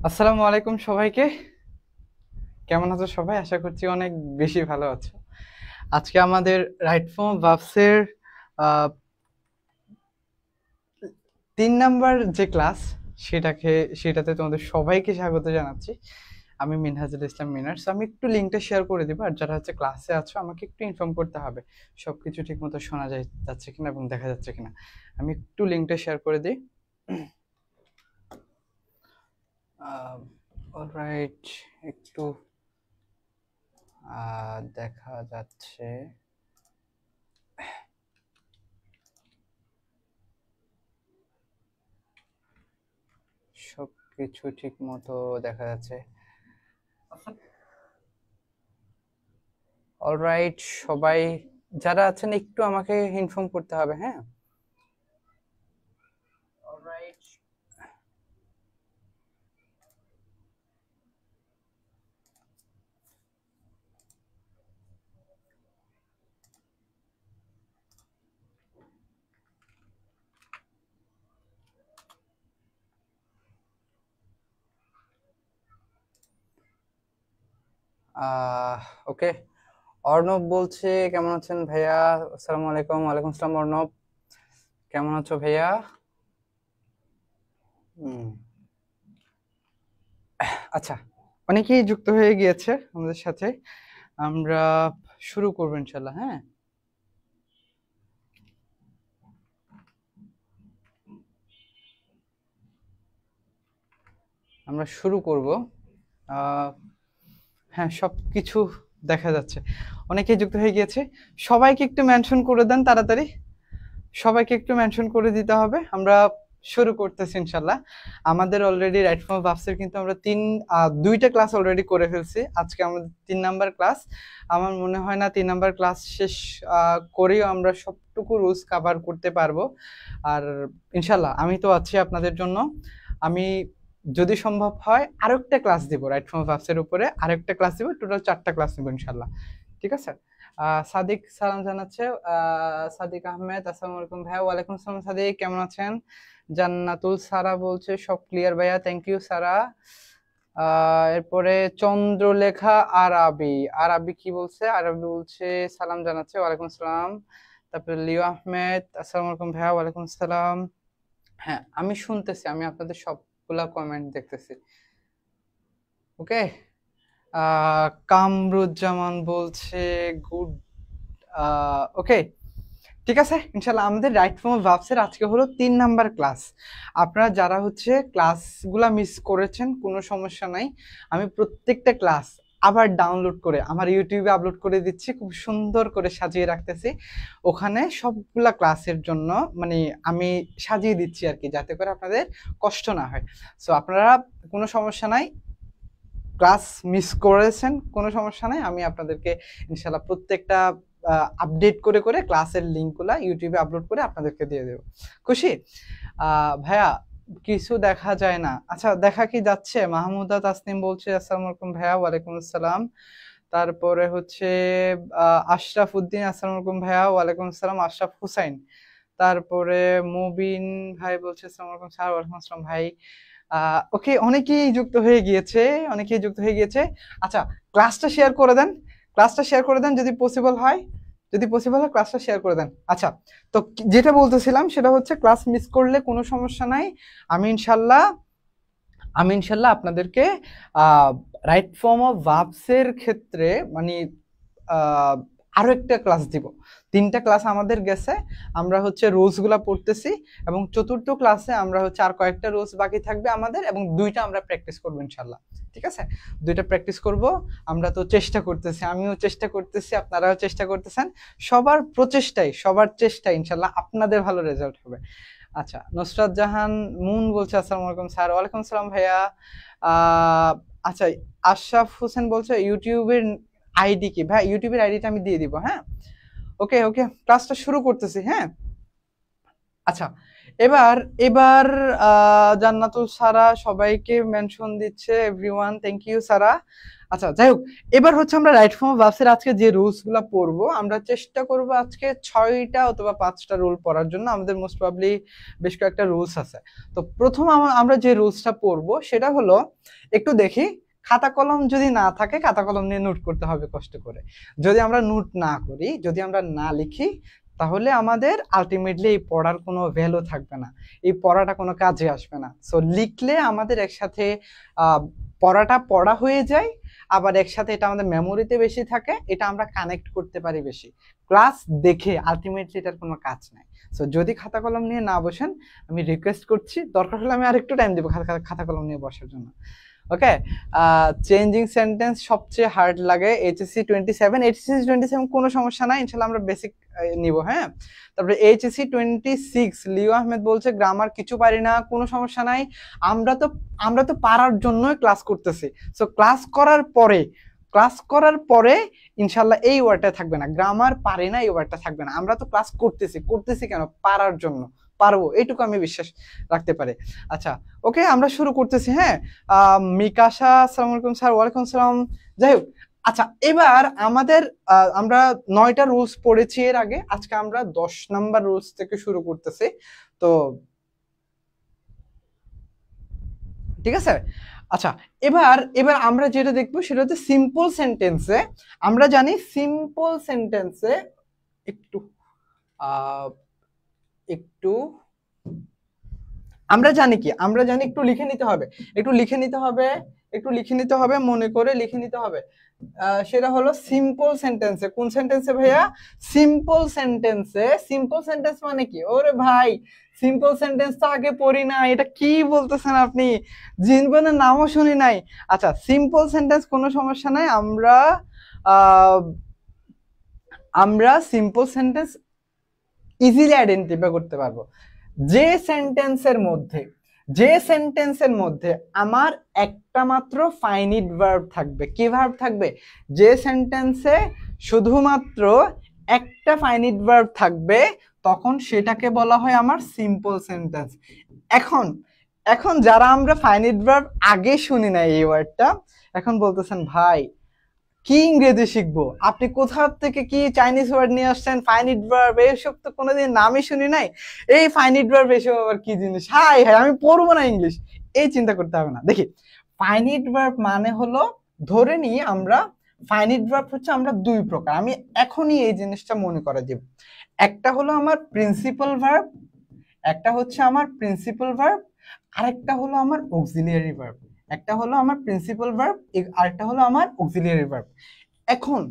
আসসালামু আলাইকুম সবাইকে। কেমন আছো সবাই? আশা করছি অনেক বেশি ভালো আছো। আজকে আমাদের রাইট ফ্রম ভার্বসের 3 নাম্বার যে ক্লাস, সেটাকে সেটাতে তোমাদের সবাইকে স্বাগত জানাচ্ছি। আমি মিনহাজুল ইসলাম মিনার। So, আমি একটু লিঙ্কটা শেয়ার করে দিব, আর যারা হচ্ছে ক্লাসে আছো আমাকে একটু ইনফর্ম করতে হবে সবকিছু ঠিক মতো শোনা যাচ্ছে কিনা এবং দেখা যাচ্ছে কিনা। আমি একটু লিঙ্কটা শেয়ার করে দিই। অলরাইট, একটু দেখা যাচ্ছে। সবকিছু ঠিক মতো দেখা যাচ্ছে। অলরাইট, সবাই যারা আছেন একটু আমাকে ইনফর্ম করতে হবে, হ্যাঁ? অলরাইট, ওকে। অর্ণব বলছে, কেমন আছেন ভাইয়া? আসসালামু আলাইকুম। ওয়ালাইকুম আসসালাম অর্ণব, কেমন আছো ভাইয়া? হুম, আচ্ছা, অনেকেই যুক্ত হয়ে গিয়েছে আমাদের সাথে। আমরা শুরু করবো ইনশাল্লাহ, হ্যাঁ? আমরা শুরু করব। আহ, হ্যাঁ, সবকিছু দেখা যাচ্ছে। অনেকেই যুক্ত হয়ে গিয়েছে। সবাইকে একটু মেনশন করে দেন তাড়াতাড়ি। সবাইকে একটু মেনশন করে দিতে হবে। আমরা শুরু করতেছি ইনশাল্লাহ। আমাদের অলরেডি রাইট ফ্রম ভার্বসের কিন্তু আমরা দুইটা ক্লাস অলরেডি করে ফেলছি। আজকে আমাদের 3 নাম্বার ক্লাস। আমার মনে হয় না 3 নাম্বার ক্লাস শেষ করেও আমরা সবটুকু রুলস কাভার করতে পারবো। আর ইনশাল্লাহ আমি তো আছি আপনাদের জন্য। আমি যদি সম্ভব হয় আরেকটা ক্লাস দিব, রাইট ফ্রম ভার্বসের উপরে আরেকটা ক্লাস দিব। টোটাল 4টা ক্লাস দিব ইনশাল্লাহ। ঠিক আছে? সাদিক সালাম জানাচ্ছে। সাদিক আহমেদ, আসসালামু আলাইকুম ভাইয়া। ওয়ালাইকুম আসসালাম সাদিক, কেমন আছেন? জান্নাতুল সারা বলছে সব ক্লিয়ার ভাইয়া, থ্যাংক ইউ সারা। এরপরে চন্দ্রলেখা আরাবি, আরাবি কি বলছে? আরাবি বলছে সালাম জানাচ্ছে, ওয়ালাইকুম আসসালাম। তারপরে লিও আহমেদ, আসসালামু আলাইকুম ভাইয়া। ওয়ালাইকুম আসসালাম। হ্যাঁ, আমি শুনতেছি, আমি আপনাদের সবগুলা কমেন্ট দেখতেছি। ওকে। কামরুজ্জামান বলছে গুড। ওকে, ঠিক আছে। ইনশাল্লাহ আমাদের রাইট ফ্রম ভার্বসের আজকে হলো 3 নাম্বার ক্লাস। আপনারা যারা হচ্ছে ক্লাসগুলা মিস করেছেন কোনো সমস্যা নাই, আমি প্রত্যেকটা ক্লাস আবার ডাউনলোড করে আমার ইউটিউবে আপলোড করে দিচ্ছি, খুব সুন্দর করে সাজিয়ে রাখতেছি। ওখানে সবগুলা ক্লাসের জন্য মানে আমি সাজিয়ে দিচ্ছি আর কি, যাতে করে আপনাদের কষ্ট না হয়। সো আপনারা কোনো সমস্যা নাই, ক্লাস মিস করেছেন কোনো সমস্যা নাই, আমি আপনাদেরকে ইনশাল্লাহ প্রত্যেকটা আপডেট করে করে ক্লাসের লিঙ্কগুলা ইউটিউবে আপলোড করে আপনাদেরকে দিয়ে দেবো। খুশি? ভাইয়া, কিছু দেখা যায় না। আচ্ছা, দেখা কি যাচ্ছে? মাহমুদা তাসনিম বলছে আসসালামু আলাইকুম ভাইয়া। ওয়ালাইকুম আসসালাম। তারপরে হচ্ছে আশরাফ উদ্দিন, আসসালামু আলাইকুম ভাইয়া। ওয়ালাইকুম আসসালাম। আশরাফ হুসাইন। তারপরে মুবিন ভাই বলছে আসসালামু আলাইকুম স্যার। ওয়ালাইকুম আসসালাম ভাই। ওকে, অনেকেই যুক্ত হয়ে গিয়েছে, অনেকেই যুক্ত হয়ে গিয়েছে। আচ্ছা, ক্লাসটা শেয়ার করে দেন, ক্লাসটা শেয়ার করে দেন যদি পসিবল হয়, যদি পসিবল হয় ক্লাসটা শেয়ার করে দেন। আচ্ছা, তো যেটা বলতেছিলাম সেটা হচ্ছে ক্লাস মিস করলে কোনো সমস্যা নাই। আমি ইনশাল্লাহ আমি ইনশাল্লাহ আপনাদেরকে রাইট ফর্ম অফ ভার্বসের ক্ষেত্রে মানে আহ, আরো একটা ক্লাস দিব। 3টা ক্লাস আমাদের গেছে, আমরা হচ্ছে রুলস গুলা পড়তেছি, এবং চতুর্থ ক্লাসে আমরা হচ্ছে আর কয়েকটা রুলস বাকি থাকবে আমাদের, এবং 2টা আমরা প্র্যাকটিস করবো ইনশাল্লাহ। ঠিক আছে? 2টা প্র্যাকটিস করব। আমরা তো চেষ্টা করতেছি, আমিও চেষ্টা করতেছি, আপনারাও চেষ্টা করতেছেন। সবার চেষ্টায় ইনশাল্লাহ আপনাদের ভালো রেজাল্ট হবে। আচ্ছা, নুসরাত জাহান মুন বলছে আসসালামু আলাইকুম স্যার। ওয়ালাইকুম আসসালাম ভাইয়া। আহ, আচ্ছা, আশরাফ হোসেন বলছে ইউটিউবের আইডি কি? ভাই, ইউটিউবের আইডিটা আমি দিয়ে দিব, হ্যাঁ? ওকে ওকে, ক্লাসটা শুরু করতেছি, হ্যাঁ? আচ্ছা, এবার এবার জান্নাতুল সারা সবাইকে মেনশন দিচ্ছে, এভরিওয়ান, থ্যাংক ইউ সারা। আচ্ছা যাই হোক, এবার হচ্ছে আমরা রাইট ফর্ম অফ ভার্বসের আজকে যে রুলস গুলা পড়বো, আমরা চেষ্টা করব আজকে 6টা অথবা 5টা রুল পড়ার জন্য। আমাদের মোস্ট প্রবাবলি বেশ কয়েকটা রুলস আছে। তো প্রথম আমরা যে রুলসটা পড়বো সেটা হলো, একটু দেখি, খাতা কলম যদি না থাকে খাতা কলম নিয়ে নোট করতে হবে কষ্ট করে। যদি আমরা নোট না করি, যদি আমরা না লিখি, তাহলে আমাদের আলটিমেটলি এই পড়ার কোনো ভ্যালু থাকবে না, এই পড়াটা কোনো কাজে আসবে না। সো লিখলে আমাদের একসাথে পড়াটা পড়া হয়ে যায়, আবার একসাথে এটা আমাদের মেমোরিতে বেশি থাকে, এটা আমরা কানেক্ট করতে পারি বেশি। ক্লাস দেখে আলটিমেটলি এটার কোনো কাজ নাই। সো যদি খাতা কলম নিয়ে না বসেন, আমি রিকোয়েস্ট করছি, দরকার হলে আমি আরেকটু টাইম দেবো খাতা কলম নিয়ে বসার জন্য। ওকে, চেঞ্জিং সেন্টেন্স সবচেয়ে হার্ড লাগে। এইচএসসি 27 কোনো সমস্যা নাই, ইনশাল্লাহ আমরা বেসিক নিব। হ্যাঁ, তারপরে এইচএসসি 26 লিও আহমেদ বলছে গ্রামার কিছু পারি না, কোনো সমস্যা নাই, আমরা তো পারার জন্যই ক্লাস করতেছি। সো ক্লাস করার পরে ইনশাল্লাহ এই ওয়ার্ডটা থাকবে না, গ্রামার পারি না এই ওয়ার্ডটা থাকবে না। আমরা তো ক্লাস করতেছি কেন? পারার জন্য, পারবো, এইটুকু আমি বিশ্বাস রাখতে পারি। আচ্ছা ওকে, আমরা শুরু করতেছি। হ্যাঁ, মিকাশা, আসসালামু আলাইকুম স্যার। ওয়ালাইকুম আসসালাম। যাই হোক, আচ্ছা এবার আমাদের আমরা 9টা রুলস পড়েছি এর আগে, আজকে আমরা 10 নাম্বার রুলস থেকে শুরু করতেছি। তো ঠিক আছে। আচ্ছা এবার এবার আমরা যেটা দেখবো সেটা হচ্ছে সিম্পল সেন্টেন্সে। আমরা জানি সিম্পল সেন্টেন্সে একটু একটু আমরা জানি কি, আমরা জানি একটু লিখে নিতে হবে, মনে করে লিখে নিতে হবে। সেটা হলো সিম্পল সেন্টেন্সে। কোন সেন্টেন্সে ভাইয়া? সিম্পল সেন্টেন্স মানে কি? ওরে ভাই, সিম্পল সেন্টেন্স তো আগে পড়ি না, এটা কি বলতেছেন আপনি? জীবনের নামও শুনি নাই। আচ্ছা, সিম্পল সেন্টেন্স কোনো সমস্যা নাই, আমরা সিম্পল সেন্টেন্স ইজিলি আইডেন্টিফাই করতে পারবো। যে সেন্টেন্সের মধ্যে আমার একটা মাত্র ফাইনিট ভার্ব থাকবে। কি ভার্ব থাকবে? যে সেন্টেন্সে শুধুমাত্র একটা ফাইনিট ভার্ব থাকবে, তখন সেটাকে বলা হয় আমার সিম্পল সেন্টেন্স। এখন যারা আমরা ফাইনিট ভার্ব আগে শুনি না এই ওয়ার্ডটা, এখন বলতেছেন ভাই কি ইংরেজি শিখবো, আপনি কোথা থেকে কি চাইনিজ ওয়ার্ড নিয়ে আসছেন, ফাইনিট ভার্ব এসব তো কোনোদিন নামই শুনি নাই, এই ফাইনিট ভার্ব এসব আবার কি জিনিস, হাই হাই আমি পড়বো না ইংলিশ, এই চিন্তা করতে হবে না। দেখি, ফাইনিট ভার্ব মানে হলো, ধরে নিই আমরা ফাইনিট ভার্ব হচ্ছে আমরা 2 প্রকার, আমি এখনই এই জিনিসটা মনে করে দিব। একটা হলো আমার প্রিন্সিপাল ভার্ব, আরেকটা হলো আমার অক্সিলিয়ারি ভার্ব। এখন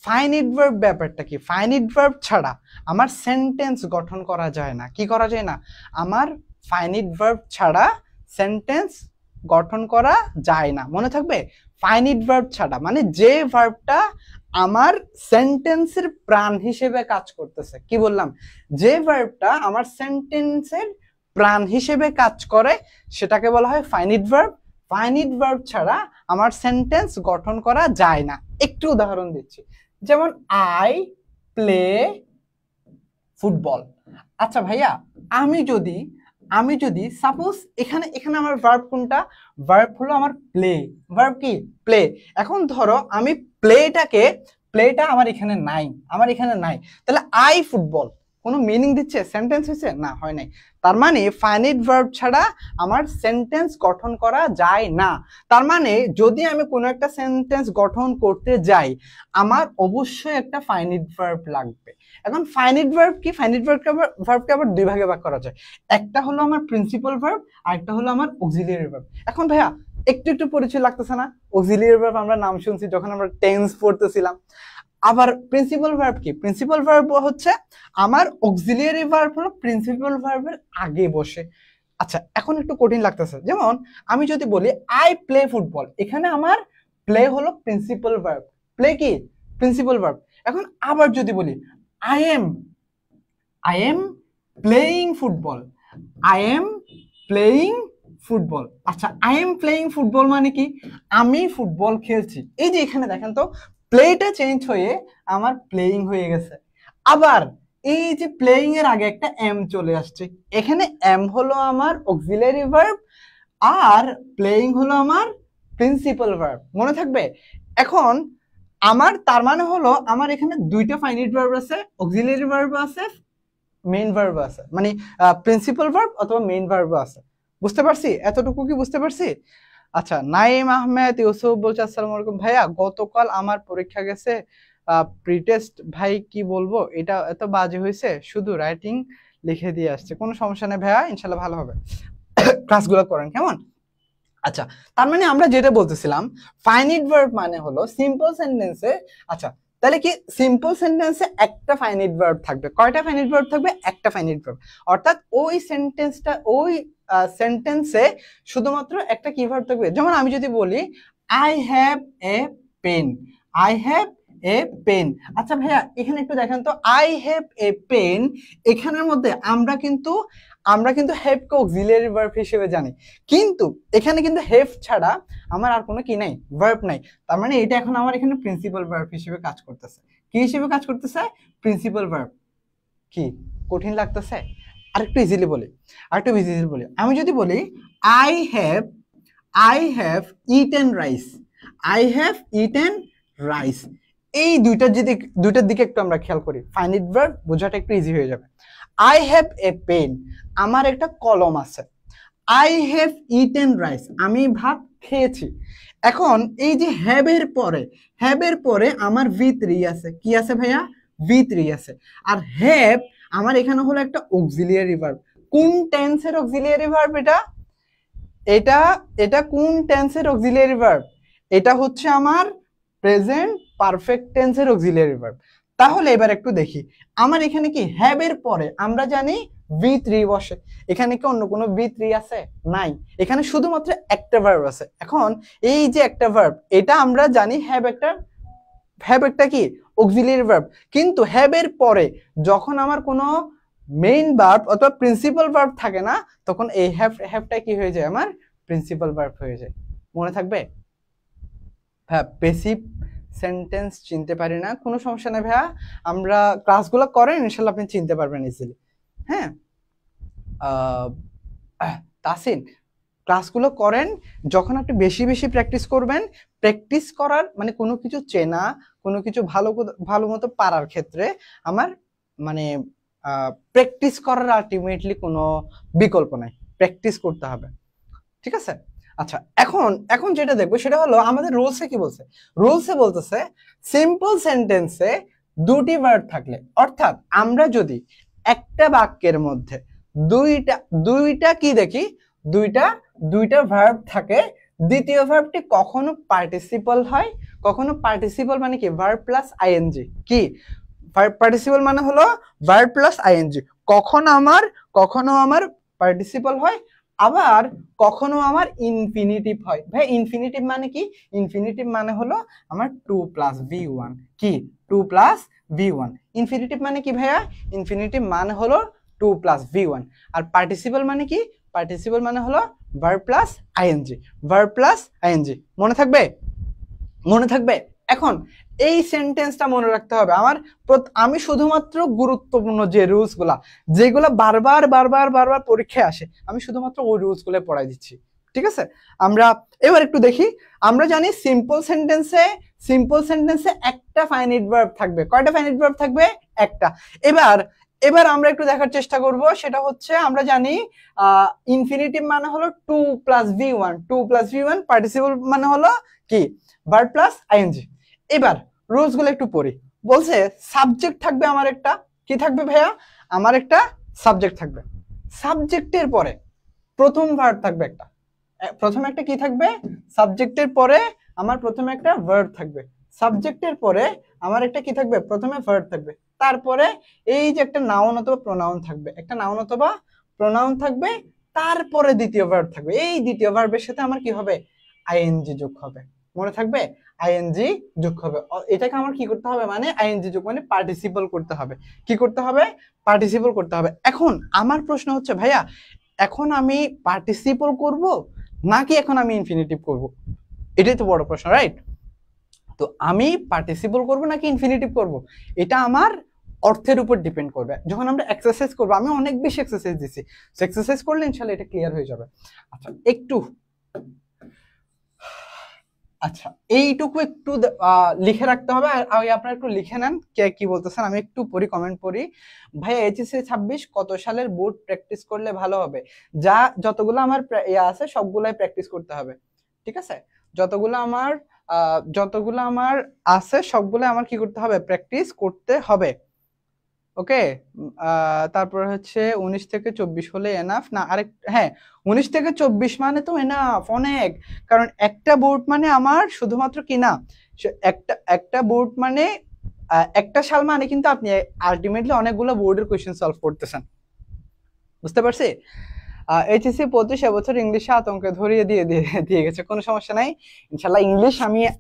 ফাইনিট ভার্ব ব্যাপারটা কি? ফাইনিট ভার্ব ছাড়া আমার সেন্টেন্স গঠন করা যায় না। কি করা যায় না? আমার ফাইনিট ভার্ব ছাড়া সেন্টেন্স গঠন করা যায় না, মনে থাকবে। ফাইনিট ভার্ব ছাড়া মানে যে ভার্বটা আমার সেন্টেন্সের প্রাণ হিসেবে কাজ করতেছে। কি বললাম? যে ভার্বটা আমার সেন্টেন্সের প্রাণ হিসেবে কাজ করে সেটাকে বলা হয় ফাইনিট ভার্ব। ফাইনিট ভার্ব ছাড়া আমার সেন্টেন্স গঠন করা যায় না। একটু উদাহরণ দিচ্ছি, যেমন আই প্লে ফুটবল। আচ্ছা ভাইয়া, আমি যদি সাপোজ এখানে আমার ভার্ব কোনটা? ভার্ব হলো আমার প্লে। ভার্ব কি? প্লে। এখন ধরো আমি প্লেটা আমার এখানে নাই, তাহলে আই ফুটবল কোনো মিনিং দিচ্ছে? সেন্টেন্স হয়েছে? না, হয় নাই। তার মানে ফাইনিট ভার্ব ছাড়া আমার সেন্টেন্স গঠন করা যায় না। তার মানে যদি আমি কোনো একটা সেন্টেন্স গঠন করতে যাই, আমার অবশ্যই একটা ফাইনিট ভার্ব লাগবে। এখন ফাইনিট ভার্ব কি? ফাইনিট ভার্বকে আবার 2 ভাগে ভাগ করা যায়। একটা হলো আমার প্রিন্সিপাল ভার্ব, আর একটা হলো আমার অক্সিলিয়ারি ভার্ব। এখন ভাইয়া একটু পরিচয় লাগতেছে না? অক্সিলিয়ারি ভার্ব আমরা নাম শুনছি যখন আমরা টেন্স পড়তেছিলাম। আবার প্রিন্সিপাল ভার্ব কি? প্রিন্সিপাল ভার্ব হচ্ছে আমার অক্সিলিয়ারি ভার্ব হলো প্রিন্সিপাল ভার্বের আগে বসে। আচ্ছা, এখন একটু কঠিন লাগতেছে। যেমন আমি যদি বলি আই প্লে ফুটবল, এখানে আমার প্লে হলো প্রিন্সিপাল ভার্ব। প্লে কি? Principal verb. এখন আবার যদি বলি আই এম প্লেইং ফুটবল, আচ্ছা, আই এম প্লেইং ফুটবল মানে কি? আমি ফুটবল খেলছি। এই যে এখানে দেখেন তো, প্লেটা চেঞ্জ হয়ে আমার প্লেইং হয়ে গেছে। আবার এই যে প্লেইং এর আগে একটা এম চলে আসছে, এখানে এম হলো আমার অক্সিলারি ভার্ব আর প্লেইং হলো আমার প্রিন্সিপাল ভার্ব, মনে থাকবে। এখন আমার তার মানে হলো আমার এখানে দুইটা ফাইনাইট ভার্ব আছে, অক্সিলারি ভার্ব আছে, মেইন ভার্ব আছে, মানে প্রিন্সিপাল ভার্ব অথবা মেইন ভার্ব আছে। বুঝতে পারছি? এতটুকু কি বুঝতে পারছি? আচ্ছা, নাইম আহমেদ ইউসুফ বলছে আসসালামু আলাইকুম ভাইয়া, গতকাল আমার পরীক্ষা গেছে প্রি টেস্ট, ভাই কি বলবো, এটা এত বাজে হয়েছে, শুধু রাইটিং লিখে দিয়ে আসছে। কোনো সমস্যা নেই ভাইয়া, ইনশাল্লাহ ভালো হবে। ক্লাসগুলো করেন কেমন? আচ্ছা, তার মানে আমরা যেটা বলতেছিলাম, ফাইনাইট ভার্ব মানে হলো সিম্পল সেন্টেন্সে, আচ্ছা তাহলে কি সিম্পল সেন্টেন্সে একটা ফাইনাইট ভার্ব থাকবে, কয়টা ফাইনাইট ভার্ব থাকবে? একটা ফাইনাইট ভার্ব, অর্থাৎ ওই সেন্টেন্সটা ওই সেন্টেন্সে শুধুমাত্র একটা কি ভার্ব থাকবে। যেমন আমি যদি বলি I have a pen, I have a pen. আচ্ছা ভাইয়া এখানে একটু দেখেন তো, আই হ্যাভ এ পেন, এখানের মধ্যে আমরা কিন্তু হ্যাভ কে অক্সিলারি ভার্ব হিসেবে জানি, কিন্তু এখানে কিন্তু হ্যাভ ছাড়া আমার আর কোনো কি নাই, ভার্ব নাই। তার মানে এটা এখন আমার এখানে প্রিন্সিপাল ভার্ব হিসেবে কাজ করতেছে। কি হিসেবে কাজ করতেছে? Principal verb. কি কঠিন লাগতেছে? আরেকটু ইজিলি বলি, আমি যদি বলি I have eaten rice, I have eaten rice, এই দুইটার দিকে একটু আমরা খেয়াল করি, ফাইনাইট ভার্ব বোঝাটা একটু ইজি হয়ে যাবে। আই হ্যাভ এ পেন, আমার একটা কলম আছে। আই হ্যাভ ইটেন রাইস, আমি ভাত খেয়েছি। এখন এই যে হ্যাভ এর পরে আমার V3 আছে, কি আছে ভাইয়া? V3 আছে। আর হ্যাভ আমার এখানে হলো একটা অক্সিলিয়ারি ভার্ব। কোন টেন্সের অক্সিলিয়ারি ভার্ব এটা? এটা কোন টেন্সের অক্সিলিয়ারি ভার্ব? এটা হচ্ছে আমার প্রেজেন্ট পারফেক্ট টেন্সের অক্সিলিয়ারি ভার্ব। তাহলে এবার একটু দেখি, আমার এখানে কি হ্যাভ এর পরে আমরা জানি V3 বসে, এখানে কি অন্য কোনো V3 আছে? নাই, এখানে শুধুমাত্র একটা ভার্ব আছে। এখন এই যে একটা ভার্ব, এটা আমরা জানি হ্যাভ একটা কি অক্সিলিয়ারি ভার্ব, কিন্তু হ্যাভ এর যখন আমার কোনো মেইন ভার্ব অথবা প্রিন্সিপাল ভার্ব থাকে না, তখন এই হ্যাভটা কি হয়ে যায়? আমার প্রিন্সিপাল ভার্ব হয়ে যায়। মনে থাকবে? হ্যাঁ, পেসিভ সেন্টেন্স চিনতে পারি না, কোনো সমস্যা নেই ভাইয়া, আমরা ক্লাসগুলো করেন ইনশাল্লাহ আপনি চিনতে পারবেন ইজিলি। হ্যাঁ, তাসিন ক্লাসগুলো করেন, যখন আপনি বেশি বেশি প্র্যাকটিস করবেন, প্র্যাকটিস করার মানে কোনো কিছু চেনা, কোনো কিছু ভালো মতো পারার ক্ষেত্রে আমার মানে প্র্যাকটিস করার আলটিমেটলি কোনো বিকল্প নাই, প্র্যাকটিস করতে হবে। ঠিক আছে? আচ্ছা, এখন যেটা দেখবো সেটা হলো আমাদের রুলসে কি বলছে। রুলসে বলতেছে সিম্পল সেন্টেন্সে দুটি ভার্ব থাকলে, অর্থাৎ আমরা যদি একটা বাক্যের মধ্যে দুইটা কি দেখি, দুইটা ভার্ব থাকে, দ্বিতীয় ভার্বটি কখনো পার্টিসিপল হয়, কখনো পার্টিসিপল মানে কি ভার্ব প্লাস আইএনজি। কি ভার্ব পার্টিসিপল মানে হলো ভার্ব প্লাস আইএনজি, কখনো আমার পার্টিসিপল হয়, আবার কখনো আমার ইনফিনিটিভ হয়। ভাই ইনফিনিটিভ মানে কি? ইনফিনিটিভ মানে হলো আমার 2+V1। কি 2+V1? ইনফিনিটিভ মানে কি ভাইয়া? ইনফিনিটিভ মানে হলো 2+V1। আর পার্টিসিপল মানে কি? পার্টিসিপল মানে হলো ভার্ব প্লাস আইএনজি, মনে থাকবে? এখন এই সেন্টেন্সটা মনে রাখতে হবে আমার, আমি শুধুমাত্র গুরুত্বপূর্ণ যে রুলস যেগুলো বারবার পরীক্ষায় আসে, আমি শুধুমাত্র ওই রুলস গুলো পড়াই দিচ্ছি। ঠিক আছে? আমরা এবার একটু দেখি, আমরা জানি সিম্পল সেন্টেন্সে একটা ফাইনাইট ভার্ব থাকবে। কয়টা ফাইনাইট ভার্ব থাকবে? একটা। এবার আমরা একটু দেখার চেষ্টা করব, সেটা হচ্ছে আমরা জানি ইনফিনিটিভ মানে হলো 2+V1, পার্টিসিপল মানে হলো কি ভার্ব প্লাস আইএনজি। এবার রুলস গুলো একটু পড়ি। বলছে সাবজেক্ট থাকবে আমার একটা, কি থাকবে ভাইয়া? আমার একটা সাবজেক্ট থাকবে। সাবজেক্টের পরে প্রথম ভার্ব থাকবে একটা, প্রথমে একটা কি থাকবে? সাবজেক্টের পরে আমার প্রথমে একটা ভার্ব থাকবে। সাবজেক্টের পরে আমার একটা কি থাকবে? প্রথমে ভার্ব থাকবে। তারপরে এই যে একটা নাউন অথবা প্রোনাউন থাকবে, তারপরে দ্বিতীয় ভার্ব থাকবে। এই দ্বিতীয় ভার্বের সাথে আমার কি হবে? আইএনজি যোগ হবে। মনে থাকবে? আইএনজি যোগ হবে। এটাকে আমার কি করতে হবে? মানে আইএনজি যোগ মানে পার্টিসিপল করতে হবে। কি করতে হবে? পার্টিসিপল করতে হবে। এখন আমার প্রশ্ন হচ্ছে ভাইয়া, এখন আমি পার্টিসিপল করব নাকি এখন আমি ইনফিনিটিভ করব? এটাই তো বড় প্রশ্ন, রাইট? তো আমি পার্টিসিপল করব নাকি ইনফিনিটিভ করব, এটা আমার অর্থের উপর ডিপেন্ড করবে। যখন আমরা এক্সারসাইজ করবো, আমি অনেক বেশি এক্সারসাইজ দিচ্ছি, এক্সারসাইজ করলে ইনশাল্লাহ এটা ক্লিয়ার হয়ে যাবে। আচ্ছা একটু, আচ্ছা এইটুকু একটু লিখে রাখতে হবে। আর আপনারা একটু লিখে নেন কে কি বলতেছেন, আমি একটু পড়ি, কমেন্ট পড়ি। ভাইয়া এইচএসসি 26 কত সালের বোর্ড প্র্যাকটিস করলে ভালো হবে? যা যতগুলো আমার আছে সবগুলাই প্র্যাকটিস করতে হবে, ঠিক আছে? যতগুলো আমার আছে সবগুলো আমার কি করতে হবে, প্র্যাকটিস করতে হবে। ওকে, তারপর হচ্ছে 19 থেকে 24 হলে এনাফ না? আরেক, হ্যাঁ 19 থেকে 24 মানে তো এনাফ, অনেক। কারণ একটা বোর্ড মানে আমার শুধুমাত্র কি না, একটা বোর্ড মানে একটা সাল মানে কিন্তু আপনি আলটিমেটলি অনেকগুলো বোর্ডের কোয়েশ্চেন সলভ করতেছেন, বুঝতে পারছি? এইচএসসি 25 এবছর ইংলিশে আতঙ্কে ধরিয়ে দিয়ে গেছে, কোনো সমস্যা নাই ইনশাল্লাহ।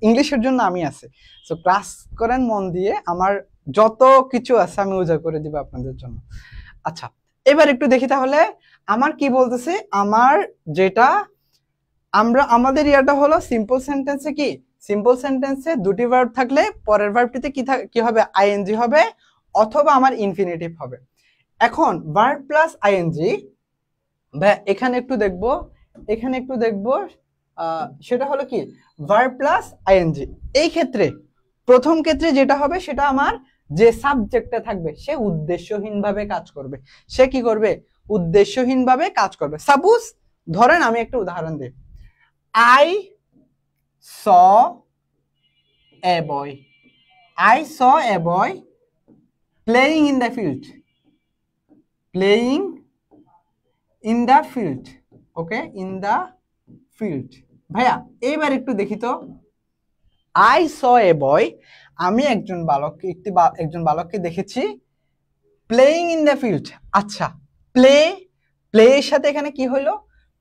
ইংলিশের জন্য আমি আছি। সো ক্লাস করেন মন দিয়ে, আমার যত কিছু আছে আমি উজাড় করে দিব আপনাদের জন্য। আচ্ছা এবার একটু দেখি তাহলে আমার কি বলতেছে। আমার যেটা আমাদের ইয়াটা হলো সিম্পল সেন্টেন্সে, কি সিম্পল সেন্টেন্সে দুটি ভার্ব থাকলে পরের ভার্বটিতে কি হবে, আইএনজি হবে অথবা আমার ইনফিনিটিভ হবে। এখন ভার্ব প্লাস আইএনজি, এখানে একটু দেখবো সেটা হলো কি ভার্ব প্লাস আইএনজি। এই ক্ষেত্রে প্রথম ক্ষেত্রে যেটা হবে সেটা আমার যে সাবজেক্টটা থাকবে সে উদ্দেশ্যহীনভাবে কাজ করবে। সে কি করবে, উদ্দেশ্যহীনভাবে কাজ করবে। সাপোজ ধরেন আমি একটা উদাহরণ দিই, I saw a boy. I saw a boy playing in the field. Playing in the field. Okay, in the field. ভাইয়া এইবার একটু দেখি তো, I saw a boy, আমি একজন বালককে দেখেছি প্লেইং ইন দ্য ফিল্ড। আচ্ছা প্লে এর সাথে এখানে কি হলো,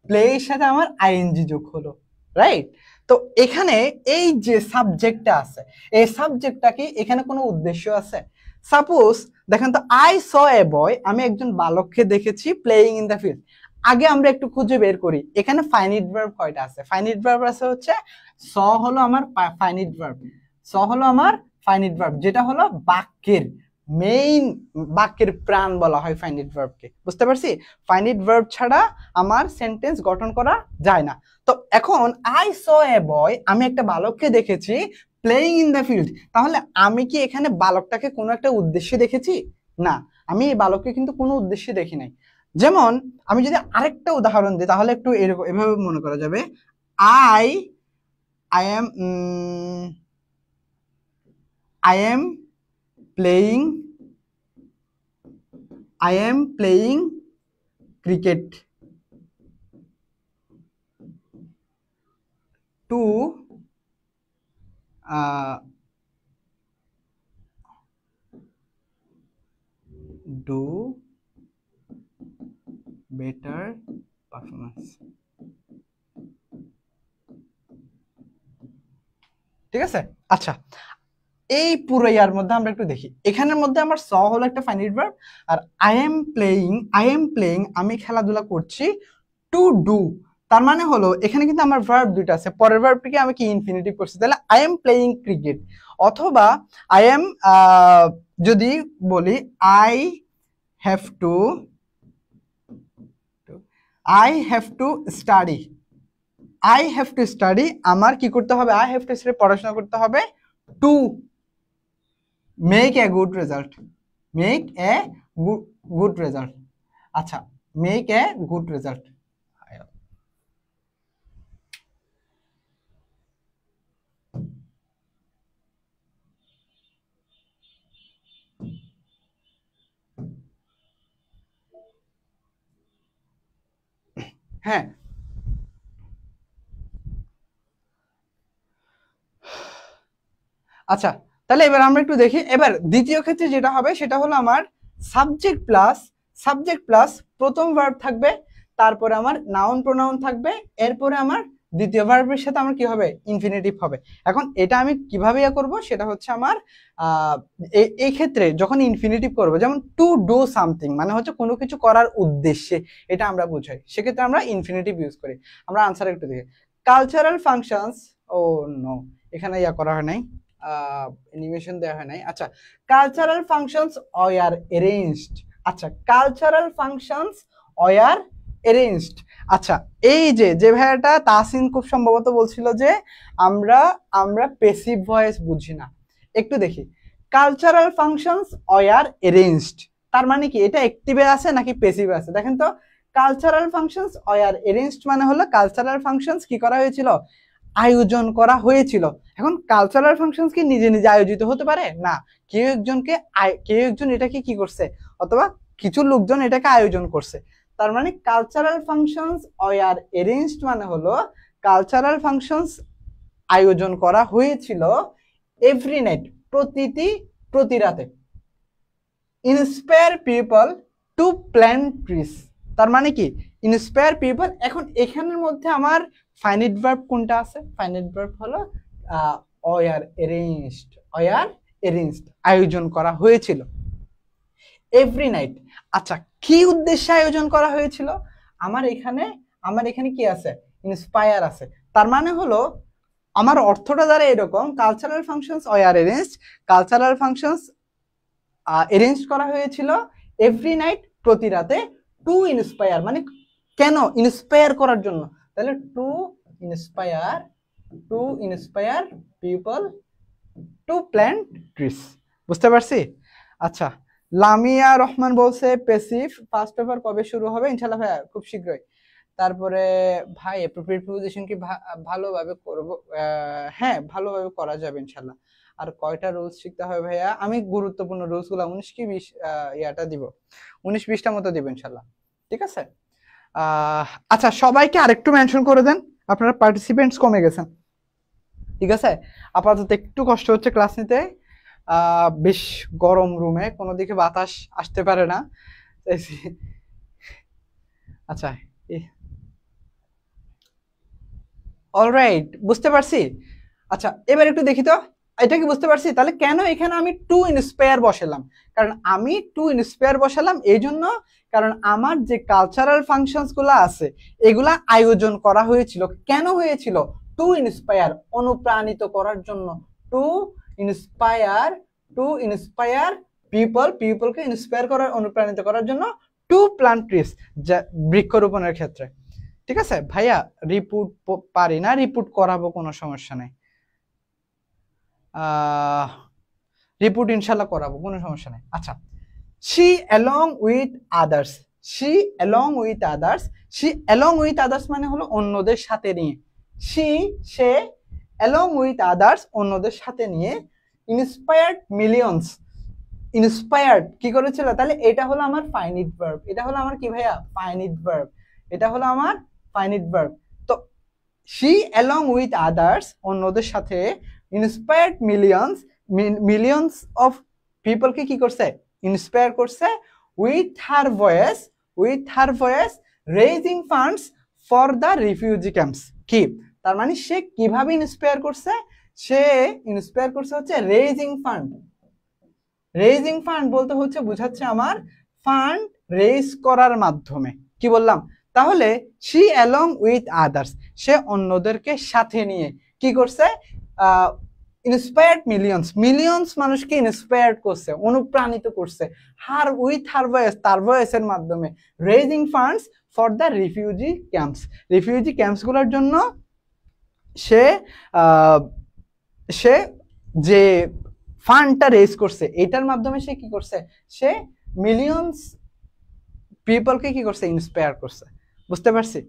প্লে এর সাথে আমার আইএনজি যোগ হলো, রাইট? তো এখানে এই যে সাবজেক্টটা আছে, এই সাবজেক্টটা কি এখানে কোনো উদ্দেশ্য আছে? সাপোজ দেখেন তো, আই স এ বয়, আমি একজন বালককে দেখেছি প্লেইং ইন দ্য ফিল্ড। আগে আমরা একটু খুঁজে বের করি এখানে ফাইনিট ভার্ব কয়টা আছে। ফাইনিট ভার্ব আছে হচ্ছে স হলো আমার ফাইনিট ভার্ব, যেটা হলো বাক্যের মেইন, বাক্যের প্রাণ বলা হয় ফাইনিট ভার্বকে, বুঝতে পারছি? ফাইনিট ভার্ব ছাড়া আমার সেন্টেন্স গঠন করা যায় না। তো এখন আই স এ বয়, আমি একটা বালককে দেখেছি প্লেইং ইন দ্য ফিল্ড, তাহলে আমি কি এখানে বালকটাকে কোনো একটা উদ্দেশ্যে দেখেছি? না, আমি এই বালককে কিন্তু কোনো উদ্দেশ্যে দেখি নাই। যেমন আমি যদি আরেকটা উদাহরণ দিই তাহলে একটু এরকম এভাবে মনে করা যাবে, I am playing cricket to do better performance। ঠিক আছে? আচ্ছা এই পুরো ইয়ার মধ্যে আমরা একটু দেখি, এখানের মধ্যে আমার স হলো একটা ফাইনাইট ভার্ব, আর আই এম প্লেইং আমি খেলাধুলা করছি, টু ডু তার মানে হলো এখানে কিন্তু আমার ভার্ব দুটো আছে, পরের ভার্বটিকে আমি কি ইনফিনিটিভ করছি, তাহলে আই এম প্লেইং ক্রিকেট। অথবা আই এম যদি বলি আই হ্যাভ টু স্টাডি, আমার কি করতে হবে, আই হ্যাভ টু স্টাডি পড়াশোনা করতে হবে, to make a good result. আচ্ছা মেক এ গুড রেজাল্ট। হ্যাঁ আচ্ছা তাহলে এবার আমরা একটু দেখি, এবার দ্বিতীয় ক্ষেত্রে যেটা হবে সেটা হলো আমার সাবজেক্ট প্লাস প্রথম ভার্ব থাকবে, তারপরে আমার নাউন প্রোনাউন থাকবে, এরপরে আমার দ্বিতীয় ভার্বের সাথে আমার কি হবে, ইনফিনিটিভ হবে। এখন এটা আমি কিভাবে করব, সেটা হচ্ছে আমার এই ক্ষেত্রে যখন ইনফিনিটিভ করব, যেমন টু ডু সামথিং মানে হচ্ছে কোনো কিছু করার উদ্দেশ্যে, এটা আমরা বুঝাই, সেক্ষেত্রে আমরা ইনফিনিটিভ ইউজ করি। আমরা আনসার একটু দেখি, কালচারাল ফাংশনস, ও নো এখানে করা হয় নাই, অ্যানিমেশন দেওয়া হয় নাই। আচ্ছা, কালচারাল ফাংশনস ওয়ার অ্যারেঞ্জড। আচ্ছা, কালচারাল ফাংশনস ওয়ার অ্যারেঞ্জড। আচ্ছা, এই যে ভাইয়াটা তাসিন খুব সম্ভবত বলছিল যে আমরা আমরা প্যাসিভ ভয়েস বুঝি না, একটু দেখি। কালচারাল ফাংশনস ওয়ার অ্যারেঞ্জড, তার মানে কি এটা অ্যাক্টিভে আছে নাকি প্যাসিভে আছে? দেখেন তো, কালচারাল ফাংশনস ওয়ার অ্যারেঞ্জড মানে হলো কালচারাল ফাংশনস কি করা হয়েছিল, আয়োজন করা হয়েছিল। এখন কালচারাল ফাংশনস কি নিজে নিজে আয়োজিত হতে পারে না, কেউ একজন এটাকে কি করছে, অথবা কিছু লোকজন এটাকে আয়োজন করছে। তার মানে কালচারাল ফাংশনস ওয়ার অ্যারেঞ্জড মানে হলো কালচারাল ফাংশনস আয়োজন করা হয়েছিল এভরি নাইট, প্রতি রাতে, inspire people to plant trees. তার মানে কি ইন্সপায়ার পিপল। এখন এখানের মধ্যে আমার ফাইনাইট ভার্ব কোনটা আছে? ফাইনাইট ভার্ব হলো ওয়ার অ্যারেঞ্জড, ওয়ার অ্যারেঞ্জড, আয়োজন করা হয়েছিল এভরি নাইট। আচ্ছা, কি উদ্দেশ্যে আয়োজন করা হয়েছিল? আমার এখানে কি আছে, ইন্সপায়ার আছে। তার মানে হলো আমার অর্থটা দ্বারা এরকম, cultural functions were arranged, cultural functions arrange করা হয়েছিল এভরি নাইট, প্রতি রাতে, টু ইন্সপায়ার মানে কেন, ইন্সপায়ার করার জন্য। তাহলে to inspire people to plant trees. বুঝতে পারছি? আচ্ছা, লামিয়া রহমান বলছে প্যাসিভ ফার্স্ট পেপার কবে শুরু হবে? ইনশাআল্লাহ ভাইয়া খুব শীঘ্রই। তারপরে ভাই অ্যাপ্রোপ্রিয়েট প্রিপোজিশন কি ভালোভাবে করব? হ্যাঁ, ভালোভাবে করা যাবে ইনশাআল্লাহ। আর কয়টা রুলস শিখতে হবে ভাইয়া? আমি গুরুত্বপূর্ণ রুলস গুলো 19 কি 20 ইয়াটা দিব, 19-20টা মতো দিব ইনশাআল্লাহ। ঠিক আছে? আচ্ছা, সবাইকে আরেকটু মেনশন করে দেন, আপনারা পার্টিসিপেন্টস কমে গেছেন। ঠিক আছে? আপাতত একটু কষ্ট হচ্ছে ক্লাস নিতে, বেশ গরম রুমে, কোনো দিকে বাতাস আসতে পারে না। আচ্ছা, অলরাইট, বুঝতে পারছি। আচ্ছা, এবার একটু দেখি তো, এটা কি বুঝতে পারছি? তাহলে কেন এখানে আমি টু ইন্সপায়ার বসালাম? কারণ আমি টু ইন্সপায়ার বসালাম এই জন্য, কারণ আমার যে কালচারাল ফাংশনস গুলো আছে এগুলা আয়োজন করা হয়েছিল। কেন হয়েছিল? টু ইন্সপায়ার, অনুপ্রাণিত করার জন্য। টু ইন্সপায়ার পিপলকে ইন্সপায়ার করার, অনুপ্রাণিত করার জন্য টু প্ল্যান্ট ট্রিজ, বৃক্ষরোপণের ক্ষেত্রে। ঠিক আছে ভাইয়া, রিপোর্ট পারি না, রিপোর্ট করাবো, কোনো সমস্যা নেই। রিপোর্ট ইনশাল্লাহ করাবো, কোনো সমস্যা নেই। আচ্ছা, she along with others, she along with others মানে হলো অন্যদের সাথে নিয়ে। সে along with others, অন্যদের সাথে নিয়ে, inspired millions, ইন্সপায়ার্ড কি করেছিল? তাহলে এটা হলো আমার ফাইনাইট ভার্ব, এটা হলো আমার কি ভাইয়া, ফাইনাইট ভার্ব, এটা হলো আমার ফাইনাইট ভার্ব। তো she along with others, অন্যদের সাথে, ইন্সপায়ার্ড মিলিয়ন্স অফ পিপলকে কি করছে, ইন্সপায়ার করছে, with her voice raising funds for the refugee camps. কি তার মানে সে কিভাবে ইন্সপায়ার করছে? সে ইন্সপায়ার করছে হচ্ছে রেইজিং ফান্ড বলতে হচ্ছে বোঝাচ্ছে আমার ফান্ড রেইজ করার মাধ্যমে। কি বললাম? তাহলে she along with others, সে অন্যদেরকে সাথে নিয়ে কি করছে, ইন্সপায়ার্ড মিলিয়ন্স মানুষকে ইন্সপায়ার্ড করছে, অনুপ্রাণিত করছে, হার ভয়েস, তার ভয়েসের মাধ্যমে, raising funds for the refugee camps গুলোর জন্য সে যে ফান্ডটা রেজ করছে এটার মাধ্যমে সে কি করছে, সে মিলিয়ন্স পিপলকে কি করছে, ইন্সপায়ার করছে। বুঝতে পারছি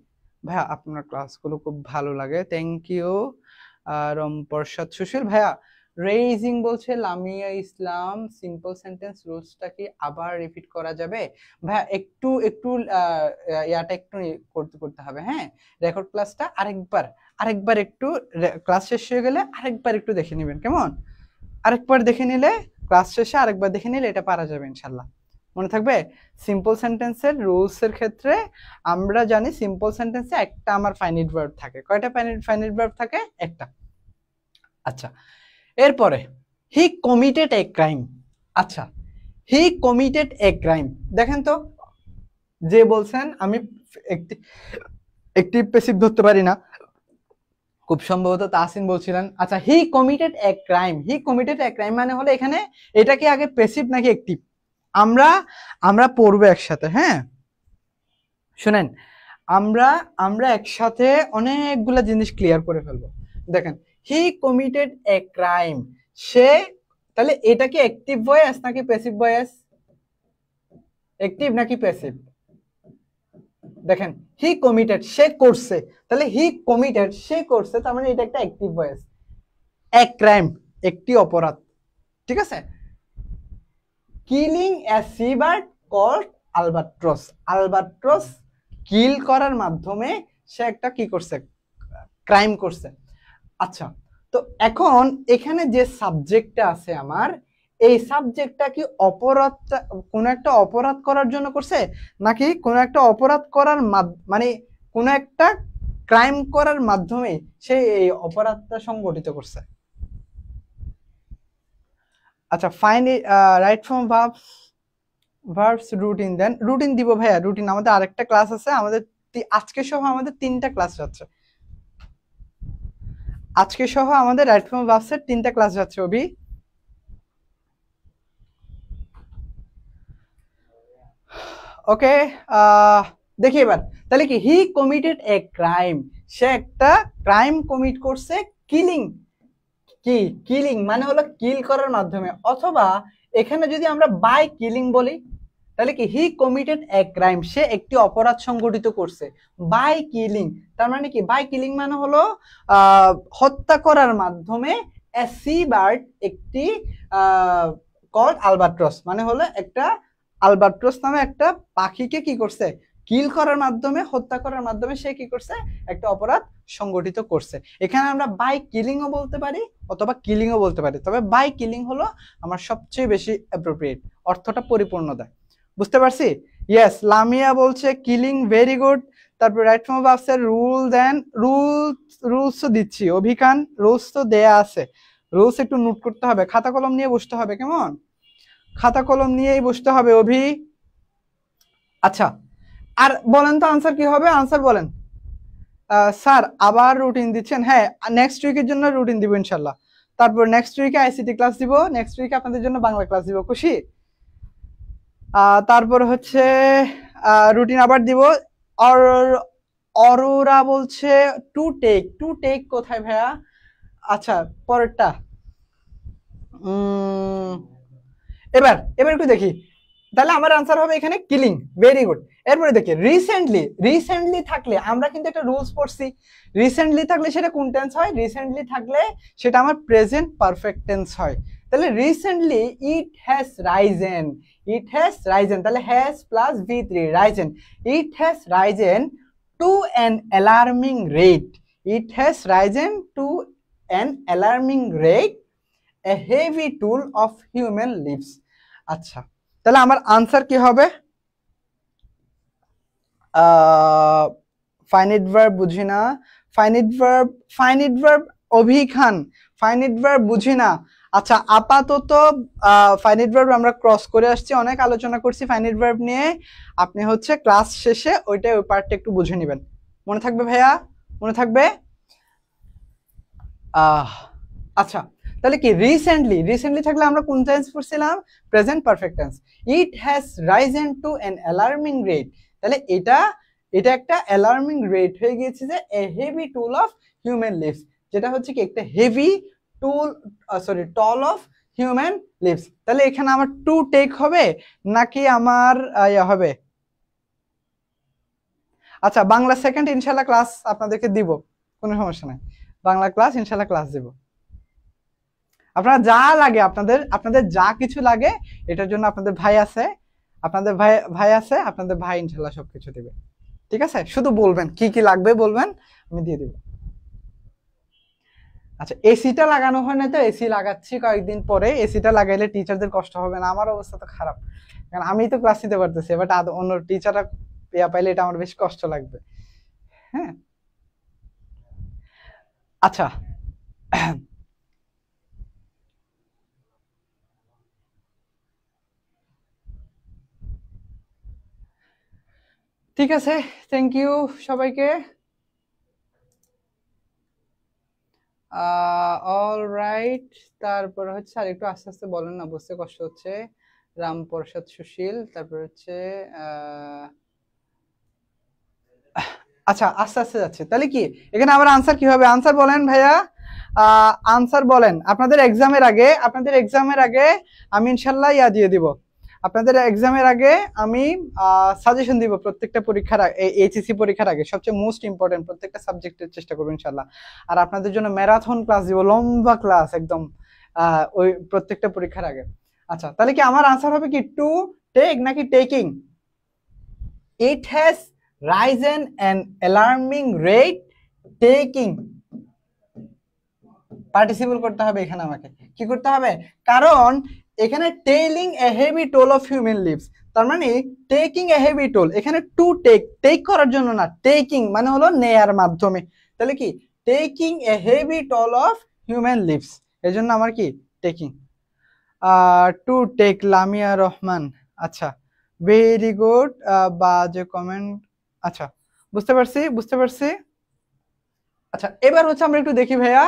ভাইয়া, আপনার ক্লাসগুলো খুব ভালো লাগে, থ্যাংক ইউ। রমপ্রসাদ সুশীল ভাইয়া, রেইজিং বলছে লামিয়া ইসলাম, সিম্পল সেন্টেন্স রুলসটা কি আবার রিপিট করা যাবে? ভাইয়া একটু ইয়াটা একটু করতে হবে, হ্যাঁ, রেকর্ড ক্লাসটা আরেকবার একটু, ক্লাস শেষ হয়ে গেলে আরেকবার একটু দেখে নেবেন, কেমন? আরেকবার দেখে নিলে, ক্লাস শেষে আরেকবার দেখে নিলে এটা পারা যাবে ইনশাল্লাহ। মনে থাকবে, সিম্পল সেন্টেন্সের রুলসের ক্ষেত্রে আমরা জানি সিম্পল সেন্টেন্সে একটা আমার ফাইনাইট ভার্ব থাকে। কয়টা ফাইনাইট ভার্ব থাকে? একটা। আচ্ছা, এরপরে হি কমিটেড এ ক্রাইম। আচ্ছা, হি কমিটেড এ ক্রাইম, দেখেন তো, যে বলছেন আমি একটি প্যাসিভ ধরতে পারি না, খুব সম্ভবত তাহসিন বলছিলেন। আচ্ছা, হি committed a crime, he committed a crime মানে হলো এখানে এটা কি আগে প্যাসিভ নাকি অ্যাক্টিভ? আমরা আমরা পড়বো একসাথে, হ্যাঁ শুনেন, আমরা আমরা একসাথে অনেকগুলা জিনিস ক্লিয়ার করে ফেলবো। দেখেন, হি কমিটেড এ ক্রাইম, সে, তাহলে এটা কি অ্যাক্টিভ ভয়েস নাকি প্যাসিভ ভয়েস? অ্যাক্টিভ নাকি প্যাসিভ? দেখেন, হি কমিটেড, সে করছে, তাহলে হি কমিটেড, সে করছে, তার মানে এটা একটা অ্যাক্টিভ ভয়েস। এ ক্রাইম, একটি অপরাধ, ঠিক আছে। Killing a sea bird called albatross, albatross kill করার মাধ্যমে সে একটা কি করছে, ক্রাইম করছে। আচ্ছা, তো এখন এখানে যে সাবজেক্টটা আছে আমার, এই সাবজেক্টটা কি অপরাধটা কোন একটা অপরাধ করার জন্য করছে, নাকি কোন একটা অপরাধ করার মানে কোন একটা ক্রাইম করার মাধ্যমে সে এই অপরাধটা সংগঠিত করছে? আচ্ছা, fine right from verbs routine, then routine দিব ভাইয়া, রুটিন আমাদের আরেকটা ক্লাস আছে, আমাদের আজকে সহ আমাদের 3টা ক্লাস যাচ্ছে, আজকে সহ আমাদের রাইট ফ্রম ভার্বস এর 3টা ক্লাস যাচ্ছে অভি। ওকে, দেখি এবার, তাহলে কি হি কমিটেড এ ক্রাইম, সে একটা ক্রাইম কমিট করছে, কিলিং, কি কিলিং মানে হলো কিল করার মাধ্যমে, অথবা এখানে যদি আমরা বাই কিলিং বলি, তাহলে কি হি কমিটেড এ ক্রাইম, সে একটি অপরাধ সংগঠিত করছে বাই কিলিং, তার মানে কি বাই কিলিং মানে হলো হত্যা করার মাধ্যমে এ সি বার্ড, একটি কল্ড আলবাট্রস, মানে হলো একটা আলবাট্রস নামে একটা পাখিকে কি করছে, কিল করার মাধ্যমে, হত্যা করার মাধ্যমে সে কি করছে, একটা অপরাধ সংগঠিত করছে। এখানে আমরা বাই কিলিংও বলতে পারি অথবা কিলিংও বলতে পারি, তবে বাই কিলিং হলো আমার সবচেয়ে বেশি অ্যাপ্রোপ্রিয়েট, অর্থটা পরিপূর্ণ দেয়। বুঝতে পারছি? ইয়েস, লামিয়া বলছে কিলিং, ভেরি গুড। তারপর রাইট ফ্রম ভার্বস এর রুল, দেন রুলস তো দিচ্ছি, অভিখান রুলস তো দেয়া আছে, রুলস একটু নোট করতে হবে, খাতা কলম নিয়ে বসতে হবে, কেমন? খাতা কলম নিয়েই বসতে হবে অভি। আচ্ছা, আর বলেন তো আনসার কি হবে, আনসার বলেন। স্যার আবার রুটিন দিচ্ছেন? হ্যাঁ, নেক্সট উইকের জন্য রুটিন দিব ইনশাল্লাহ। তারপর নেক্সট উইকে আইসিটি ক্লাস দিব, নেক্সট উইকে আপনাদের জন্য বাংলা ক্লাস দিব, খুশি? তারপর হচ্ছে রুটিন আবার দিব। অরোরা বলছে টু টেক, টু টেক কোথায় ভাইয়া? আচ্ছা, পরেরটা এবার এবার একটু দেখি, তাহলে আমার আনসার হবে এখানে কিলিং, ভেরি গুড। এরপরে দেখি রিসেন্টলি, রিসেন্টলি থাকলে আমরা কিন্তু একটা রুলস পড়ছি, রিসেন্টলি থাকলে সেটা কোন টেন্স হয়, রিসেন্টলি থাকলে সেটা আমার প্রেজেন্ট পারফেক্ট টেন্স হয়। তাহলে recently it has risen, it has risen, তাহলে has plus V3 risen, it has risen to an alarming rate, it has risen to an alarming rate a heavy tool of human lives. আচ্ছা, তাহলে আমার answer কি হবে? Finite verb বুঝি না, finite verb, finite verb অভিখান, finite verb বুঝি না। আচ্ছা, আপাতত ফাইনিট ভার্ব আমরা ক্রস করে আসছি, অনেক আলোচনা করছি ফাইনিট ভার্ব নিয়ে, আপনি হচ্ছে ক্লাস শেষে ওই পার্টটা একটু বুঝে নেবেন, মনে থাকবে ভাইয়া, মনে থাকবে? আচ্ছা, তাহলে কি রিসেন্টলি, রিসেন্টলি থাকলে আমরা কোন টেন্স পড়ছিলাম, present perfect tense. It has risen to an alarming rate, তাহলে এটা এটা একটা অ্যালার্মিং রেট হয়ে গিয়েছে যে a heavy tool of human lives, যেটা হচ্ছে কি একটা heavy tool, sorry toll of human lives. তাহলে এখানে আমার টু টেক হবে নাকি আমার ইয়া হবে? আচ্ছা, বাংলা সেকেন্ড ইনশাল্লাহ ক্লাস আপনাদেরকে দিব, কোনো সমস্যা নাই, বাংলা ক্লাস ইনশাল্লাহ ক্লাস দিব। আপনারা যা লাগে, আপনাদের আপনাদের যা কিছু লাগে, এটার জন্য আপনাদের ভাই আছে, আপনাদের ভাই ভাই আছে, আপনাদের ভাই ইনশাল্লাহ সবকিছু দিবে, ঠিক আছে? শুধু বলবেন কি কি লাগবে, বলবেন, আমি দিয়ে দিব। আচ্ছা, এসিটা লাগানো হয় না, তো এসি লাগাচ্ছি কয়েকদিন পরে, এসিটা লাগাইলে টিচারদের কষ্ট হবে না, আমার অবস্থা তো খারাপ, কারণ আমি তো ক্লাস নিতে পারতেছি, বাট অন্য টিচাররা ইয়া পাইলে এটা আমার বেশ কষ্ট লাগবে, হ্যাঁ। আচ্ছা, ঠিক আছে, থ্যাংক ইউ সবাইকে। All right. তারপর হচ্ছে আর একটু আস্তে আস্তে বলেন না, বুঝতে কষ্ট হচ্ছে। রামপ্রসাদ সুশীল, তারপর হচ্ছে আচ্ছা আস্তে আস্তে যাচ্ছে, তাহলে কি এখানে আমার আনসার কি হবে? আনসার বলেন ভাইয়া, আনসার বলেন। আপনাদের এক্সামের আগে আমি ইনশাল্লাহ ইয়া দিয়ে দিব। আপনাদের এক্সামের আগে আমি সাজেশন দিব প্রত্যেকটা পরীক্ষার, এইচএসসি পরীক্ষার আগে সবচেয়ে মোস্ট ইম্পর্টেন্ট প্রত্যেকটা সাবজেক্টের চেষ্টা করবো ইনশাল্লাহ। আর আপনাদের জন্য ম্যারাথন ক্লাস দিব, লম্বা ক্লাস একদম ওই প্রত্যেকটা পরীক্ষার আগে। আচ্ছা, তাহলে কি আমার আনসার হবে কি টু টেক নাকি taking? It has risen an alarming rate taking. Participle করতে হবে এখানে, আমাকে কি করতে হবে? কারণ এখানে telling a heavy toll of human lives, তার মানে টেকিং এ হেভি টোল, এখানে টু টেক করার জন্য না, টেকিং মানে হলো নেয়ার মাধ্যমে। তাহলে কি taking a heavy toll of human lives, এই জন্য আমার কি taking. To take, Lamia Rahman. আচ্ছা, ভেরি গুড। বাজে কমেন্ট। আচ্ছা, বুঝতে পারছি। আচ্ছা, এবার হচ্ছে আমরা একটু দেখি ভাইয়া,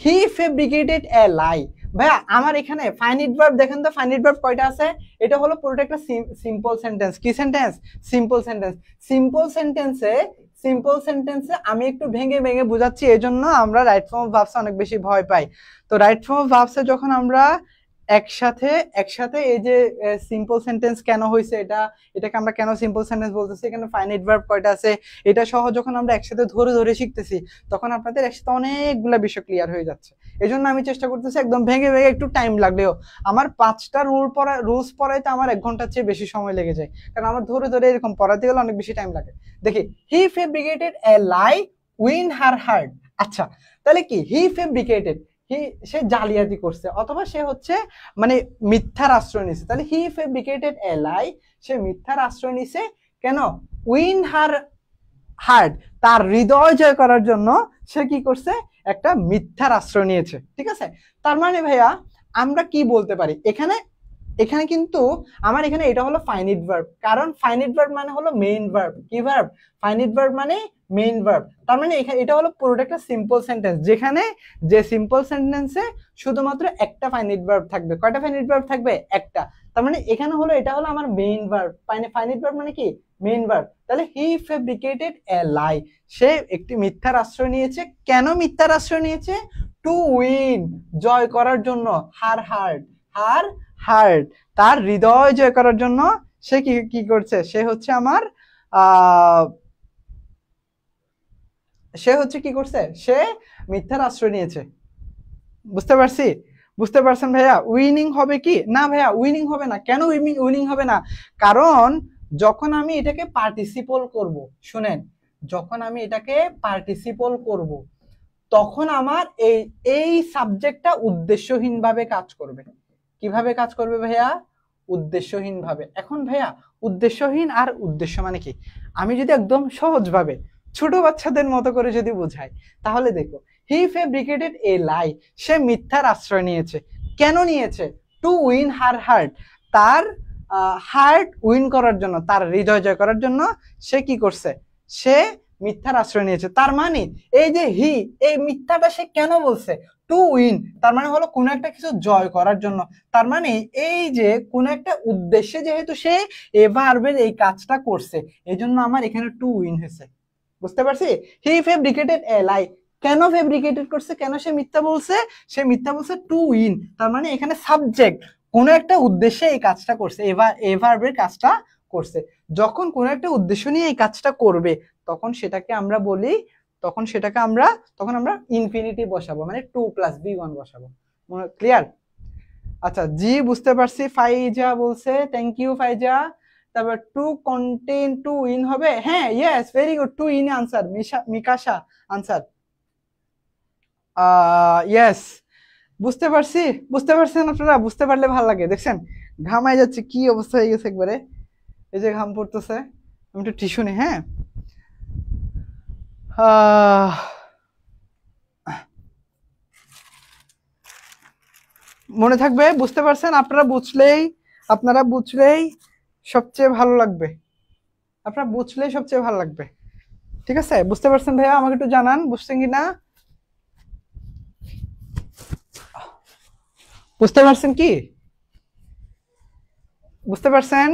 হি ফেব্রিকেটেড এ লাই। ভাইয়া আমার এখানে ফাইনাইট ভার্ব দেখেন তো, ফাইনাইট ভার্ব কয়টা আছে? এটা হলো পুরোটা একটা সিম্পল সেন্টেন্স। কি সেন্টেন্স? Simple sentence. সিম্পল সেন্টেন্সে আমি একটু ভেঙে ভেঙে বোঝাচ্ছি, এই জন্য আমরা রাইট ফর্ম অফ ভার্বস অনেক বেশি ভয় পাই। তো রাইট ফর্ম অফ ভার্বসে যখন আমরা একসাথে এই যে সিম্পল সেন্টেন্স কেন হয়েছে, এটাকে আমরা কেন সিম্পল সেন্টেন্স বলতেছি, এখানে ফাইনাইট ভার্ব কয়টা আছে, এটা সহ যখন আমরা একসাথে ধরে ধরে শিখতেছি, তখন আপনাদের একসাথে অনেকগুলা বিষয় ক্লিয়ার হয়ে যাচ্ছে। এই জন্য আমি চেষ্টা করতেছি একদম ভেঙে ভেঙে, একটু টাইম লাগলেও। আমার 5টা রুলস পড়াইতে আমার 1 ঘন্টার চেয়ে বেশি সময় লেগে যায়, কারণ আমার ধরে ধরে এরকম পড়াতে গেলে অনেক বেশি টাইম লাগে। দেখি, হি ফেব্রিকেটেড এ লাই উইন হার হার্ট। আচ্ছা, তাহলে কি হি ফেব্রিকেটেড, সে জালিয়াতি করছে, অথবা সে হচ্ছে মানে মিথ্যার আশ্রয় নিছে। তাহলে হি ফেব্রিকেটেড এ লাই, সে মিথ্যার আশ্রয় নিছে কেন? উইন হার হার্ট, তার হৃদয় জয় করার জন্য সে কি করছে? একটা মিথ্যার আশ্রয় নিয়েছে। ঠিক আছে, তার মানে ভাইয়া আমরা কি বলতে পারি এখানে কিন্তু আমার এখানে এটা হলো ফাইনাইট ভার্ব, কারণ ফাইনাইট ভার্ব মানে হলো মেইন ভার্ব। কি ভার্ব? ফাইনাইট ভার্ব মানে মেইন ভার্ব। তার মানে এখানে এটা হলো পুরোটা একটা সিম্পল সেন্টেন্স, যেখানে যে সিম্পল সেন্টেন্সে শুধুমাত্র একটা ফাইনাইট ভার্ব থাকবে। কয়টা ফাইনাইট ভার্ব থাকবে? একটা। তার মানে এখানে হলো এটা হলো আমার মেইন ভার্ব। ফাইনাইট ভার্ব মানে কি? Main verb. তাহলে হি ফেব্রিকেটেড এ লাই, সে একটি মিথ্যার আশ্রয় নিয়েছে। কেন মিথ্যার আশ্রয় নিয়েছে? টু উইন, জয় করার জন্য। হার হার্ট, তার হৃদয় জয় করার জন্য সে কি করছে? সে হচ্ছে আমার সে হচ্ছে কি করছে? সে মিথ্যার আশ্রয় নিয়েছে। বুঝতে পারছেন ভাইয়া? উইনিং হবে কি? না ভাইয়া, উইনিং হবে না। কেন উইনিং হবে না? কারণ যখন আমি এটাকে পার্টিসিপল করব, শুনেন, যখন আমি এটাকে পার্টিসিপল করব, তখন আমার এই সাবজেক্টটা উদ্দেশ্যহীন ভাবে কাজ করবে। কিভাবে কাজ করবে ভাইয়া? উদ্দেশ্যহীন ভাবে। এখন ভাইয়া উদ্দেশ্যহীন আর উদ্দেশ্য মানে কি? আমি যদি একদম সহজভাবে ছোট বাচ্চাদের মতো করে যদি বোঝাই, তাহলে দেখো, হি ফেব্রিকেটেড এ লাই, সে মিথ্যার আশ্রয় নিয়েছে। কেন নিয়েছে? টু উইন হার হার্ট, তার হার্ট উইন করার জন্য, তার হৃদয় জয় করার জন্য সে কি করছে? সে মিথ্যার আশ্রয় নিয়েছে। তার মানে এই যে এই মিথ্যাটা সে কেন বলছে? টু উইন, তার মানে হলো কোন একটা কিছু জয় করার জন্য। তার মানে এই যে কোন একটা উদ্দেশ্যে যেহেতু সে এ ভার্বের এই কাজটা করছে, এই জন্য আমার এখানে টু উইন হয়েছে। বুঝতে পারছি? হি ফেব্রিকেটেড এ লাই, কেন ফেব্রিকেটেড করছে? কেন সে মিথ্যা বলছে? সে মিথ্যা বলছে টু উইন, তার মানে এখানে সাবজেক্ট কোন একটা উদ্দেশ্যে এই কাজটা করছে, এ ভার্বের কাজটা করছে। যখন কোন একটা উদ্দেশ্য নিয়ে এই কাজটা করবে, তখন সেটাকে আমরা বলি, তখন আমরা ইনফিনিটিভ বসাবো, মানে 2+B1 বসাবো। ক্লিয়ার? আচ্ছা, জি বুঝতে পারছি। ফাইজা বলছে, থ্যাংক ইউ ফাইজা। তারপর টু কন্টেন টু ইন হবে। হ্যাঁ, yes, very good, to in answer. মিকাশা আনসার। ইয়েস, বুঝতে পারছেন আপনারা? বুঝতে পারলে ভালো লাগে। দেখছেন ঘামাই যাচ্ছে, কি অবস্থা হয়ে গেছে একবারে, এই যে ঘাম পড়তেছে। আমি একটু টিস্যু নিই। হ্যাঁ, মনে থাকবে? বুঝতে পারছেন? আপনারা বুঝলেই সবচেয়ে ভালো লাগবে। ঠিক আছে, বুঝতে পারছেন ভাইয়া? আমাকে একটু জানান বুঝছেন কিনা। বুঝতে পারছেন কি? বুঝতে পারছেন?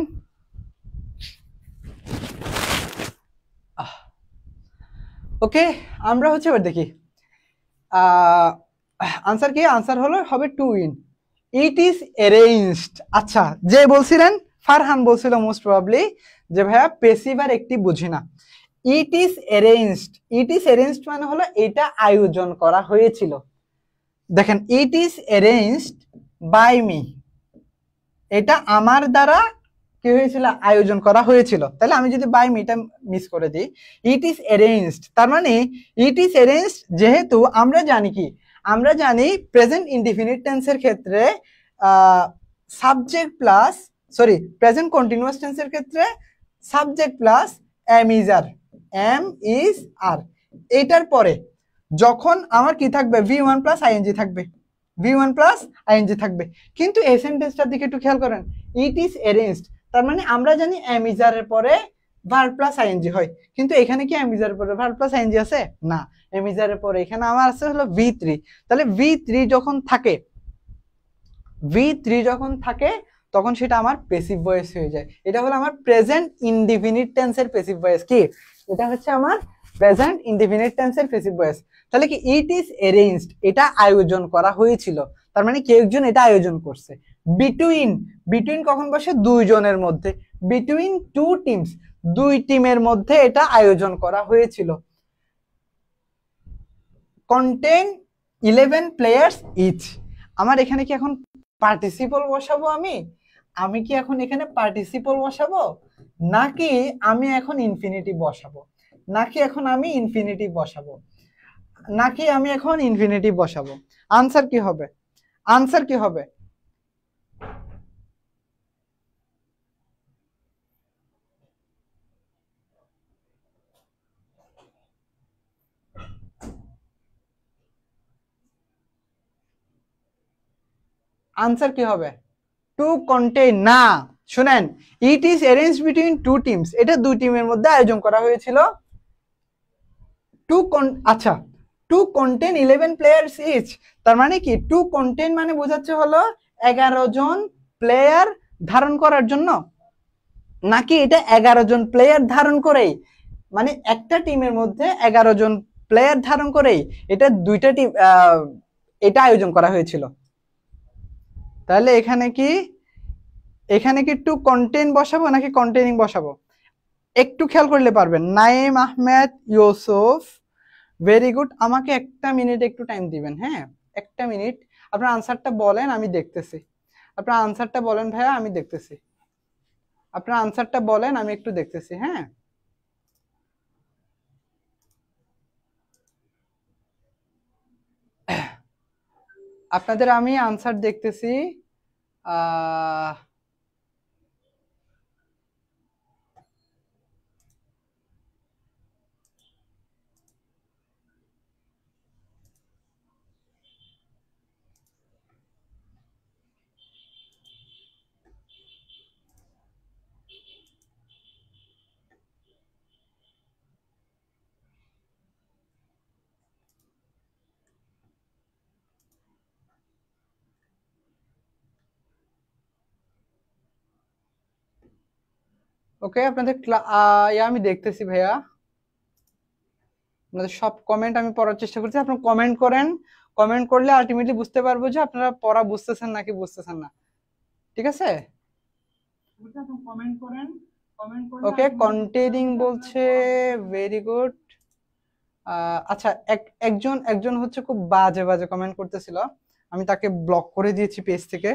ওকে, আমরা হচ্ছে এবার দেখি আনসার কি, আনসার হলো হবে to in, it is arranged. আচ্ছা, যে বলছিলেন ফারহান বলছিল মোস্ট প্রবাবলি যে ভাইয়া পেসিভ আর একটি বুঝি না। It is arranged, it is arranged মানে হলো এটা আয়োজন করা হয়েছিল। দেখেন, it is arranged by me, এটা আমার দ্বারা কি হয়েছিল, আয়োজন করা হয়েছিল। তাহলে আমি যদি বাই মিটা মিস করে দিই, ইট ইজ অ্যারেঞ্জড, তার মানে ইট ইজ অ্যারেঞ্জড যেহেতু আমরা জানি কি, আমরা জানি প্রেজেন্ট ইনডিফিনিট টেন্সের ক্ষেত্রে subject plus, sorry present continuous টেন্সের ক্ষেত্রে subject plus am is are, am is are, এটার পরে যখন আমার কি থাকবে, ভি ওয়ান প্লাস আইএনজি থাকবে, ভি ওয়ান প্লাস আইএনজি থাকবে। কিন্তু এই সেন্টেন্সটার দিকে একটু খেয়াল করেন, ইট ইজ অ্যারেঞ্জড, তার মানে আমরা জানি এম ইজ আর এর পরে ভার্ব প্লাস আইএনজি হয়, কিন্তু এখানে কি এম ইজ আর এর পরে ভার্ব প্লাস আইএনজি আছে? না, এম ইজ আর এর পরে এখানে আমার আছে হলো ভি থ্রি। তাহলে ভি থ্রি যখন থাকে, ভি থ্রি যখন থাকে তখন সেটা আমার প্যাসিভ ভয়েস হয়ে যায়। এটা হলো আমার প্রেজেন্ট ইনডিফিনিট টেন্সের প্যাসিভ ভয়েস। কি এটা হচ্ছে আমার প্রেজেন্ট ইনডিফিনিট টেন্সের প্যাসিভ ভয়েস। তাহলে কি ইট ইজ অ্যারেঞ্জড, এটা আয়োজন করা হয়েছিল, তার মানে কেউ একজন এটা আয়োজন করছে। বিটুইন, বিটুইন কখন বসে, দুইজনের মধ্যে, বিটুইন টু টিমস, দুই টিমের মধ্যে এটা আয়োজন করা হয়েছিল। কন্টেন 11 প্লেয়ার্স ইচ, আমার এখানে কি এখন পার্টিসিপল বসাবো, আমি কি এখন এখানে পার্টিসিপল বসাবো, নাকি আমি এখন ইনফিনিটিভ বসাবো, নাকি এখন আমি ইনফিনিটিভ বসাবো, নাকি আমি এখন ইনফিনিটিভ বসাবো? আনসার কি হবে, আনসার কি হবে? আনসার কি হবে? টু কন্টেইন না, শুনেন, it is arrange between two teams, এটা দুই টিমের মধ্যে আয়োজন করা হয়েছিল। টু আচ্ছা, টু কন্টেন 11 প্লেয়ার্স ইচ, তার মানে কি টু কন্টেন মানে বোঝাচ্ছে হলো 11 জন প্লেয়ার ধারণ করার জন্য, নাকি এটা 11 জন প্লেয়ার ধারণ করেই, মানে একটা টিমের মধ্যে 11 জন প্লেয়ার ধারণ করেই এটা দুইটা টিম এটা আয়োজন করা হয়েছিল। তাহলে এখানে কি, এখানে কি টু কন্টেন বসাবো নাকি কন্টেনিং বসাবো? একটু খেয়াল করলে পারবেন। Naim Ahmed Yusuf, very good. আমাকে একটা মিনিট একটু টাইম দিবেন, হ্যাঁ একটা মিনিট। আপনার আনসারটা বলেন, আমি দেখতেছি। আপনার আনসারটা বলেন ভাইয়া, আমি দেখতেছি। আপনার আনসারটা বলেন, আমি একটু দেখতেছি, হ্যাঁ। আপনাদের আমি আনসার দেখতেছি। আহ ওকে, আপনাদের আমি দেখতেছি ভাইয়া, আপনাদের সব কমেন্ট আমি পড়ার চেষ্টা করছি। আপনারা কমেন্ট করেন, কমেন্ট করলে আলটিমেটলি বুঝতে পারবো যে আপনারা পড়া বুঝতেছেন নাকি বুঝতেছেন না। ঠিক আছে, কমেন্ট করেন, ওকে। কন্টেনিং বলছে, ভেরি গুড। আচ্ছা, একজন একজন হচ্ছে খুব বাজে বাজে কমেন্ট করতেছিল, আমি তাকে ব্লক করে দিয়েছি পেজ থেকে।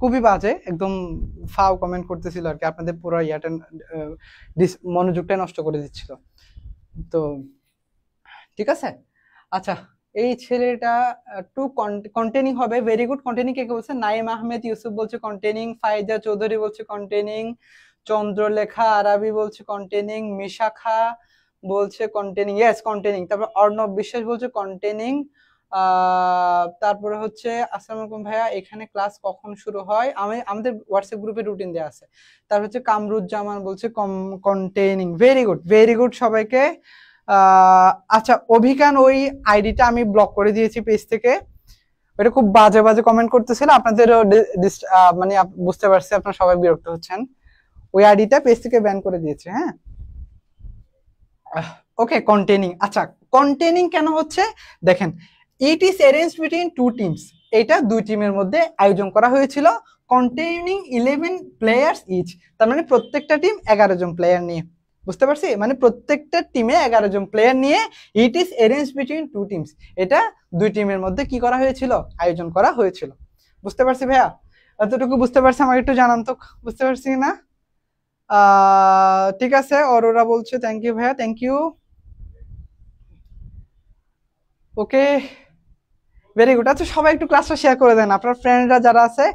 খুবই বাজে, একদম ফাও কমেন্ট করতেছিল আর কি, আপনাদের পুরো ইয়াটা মনোযোগটা নষ্ট করে দিচ্ছিল। তো ঠিক আছে, আচ্ছা এই ছেলেটা টু কন্টেনিং হবে, ভেরি গুড। কন্টেনিং কে বলছে? নাইম আহমেদ ইউসুফ বলছে কন্টেনিং, ফাইজা চৌধুরী বলছে কন্টেনিং, চন্দ্রলেখা আরাবি বলছে কন্টেনিং, মিশাখা বলছে কন্টেনিং, ইয়েস কন্টেনিং। তারপর অর্ণব বিশ্বাস বলছে কন্টেনিং। তারপরে হচ্ছে আসসালামু আলাইকুম ভাইয়া, এখানে ক্লাস কখন শুরু হয়? আমাদের হোয়াটসঅ্যাপ গ্রুপে রুটিন দেওয়া আছে। তারপর হচ্ছে কামরুজ্জামান বলছে containing, very good, very good সবাইকে। আচ্ছা, অভিজ্ঞান ওই আইডিটা আমি ব্লক করে দিয়েছি পেজ থেকে। ওটা খুব বাজে বাজে কমেন্ট করতেছিল, আপনাদেরও মানে বুঝতে পারছি আপনারা সবাই বিরক্ত হচ্ছেন। ওই আইডিটা পেজ থেকে ব্যান করে দিয়েছে। হ্যাঁ, ওকে, কন্টেনিং। আচ্ছা, কন্টেনিং কেন হচ্ছে দেখেন, it is arranged between two teams, এটা দুই টিমের মধ্যে আয়োজন করা হয়েছিল, কন্টেইনিং 11 প্লেয়ার্স ইচ, তার মানে প্রত্যেকটা টিম 11 জন প্লেয়ার নিয়ে। বুঝতে পারছি, মানে প্রত্যেকটা টিমে 11 জন প্লেয়ার নিয়ে it is arranged between two teams, এটা দুই টিমের মধ্যে কি করা হয়েছিল, আয়োজন করা হয়েছিল। বুঝতে পারছি ভাইয়া? এতটুকু বুঝতে পারছি, আমাকে একটু জানান তো বুঝতে পারছি না। ঠিক আছে, অরোরা বলছে থ্যাংক ইউ ভাইয়া, thank you. Okay, very good. আচ্ছা, সবাই একটু ক্লাসটা শেয়ার করে দেন আপনার ফ্রেন্ডরা যারা আছে।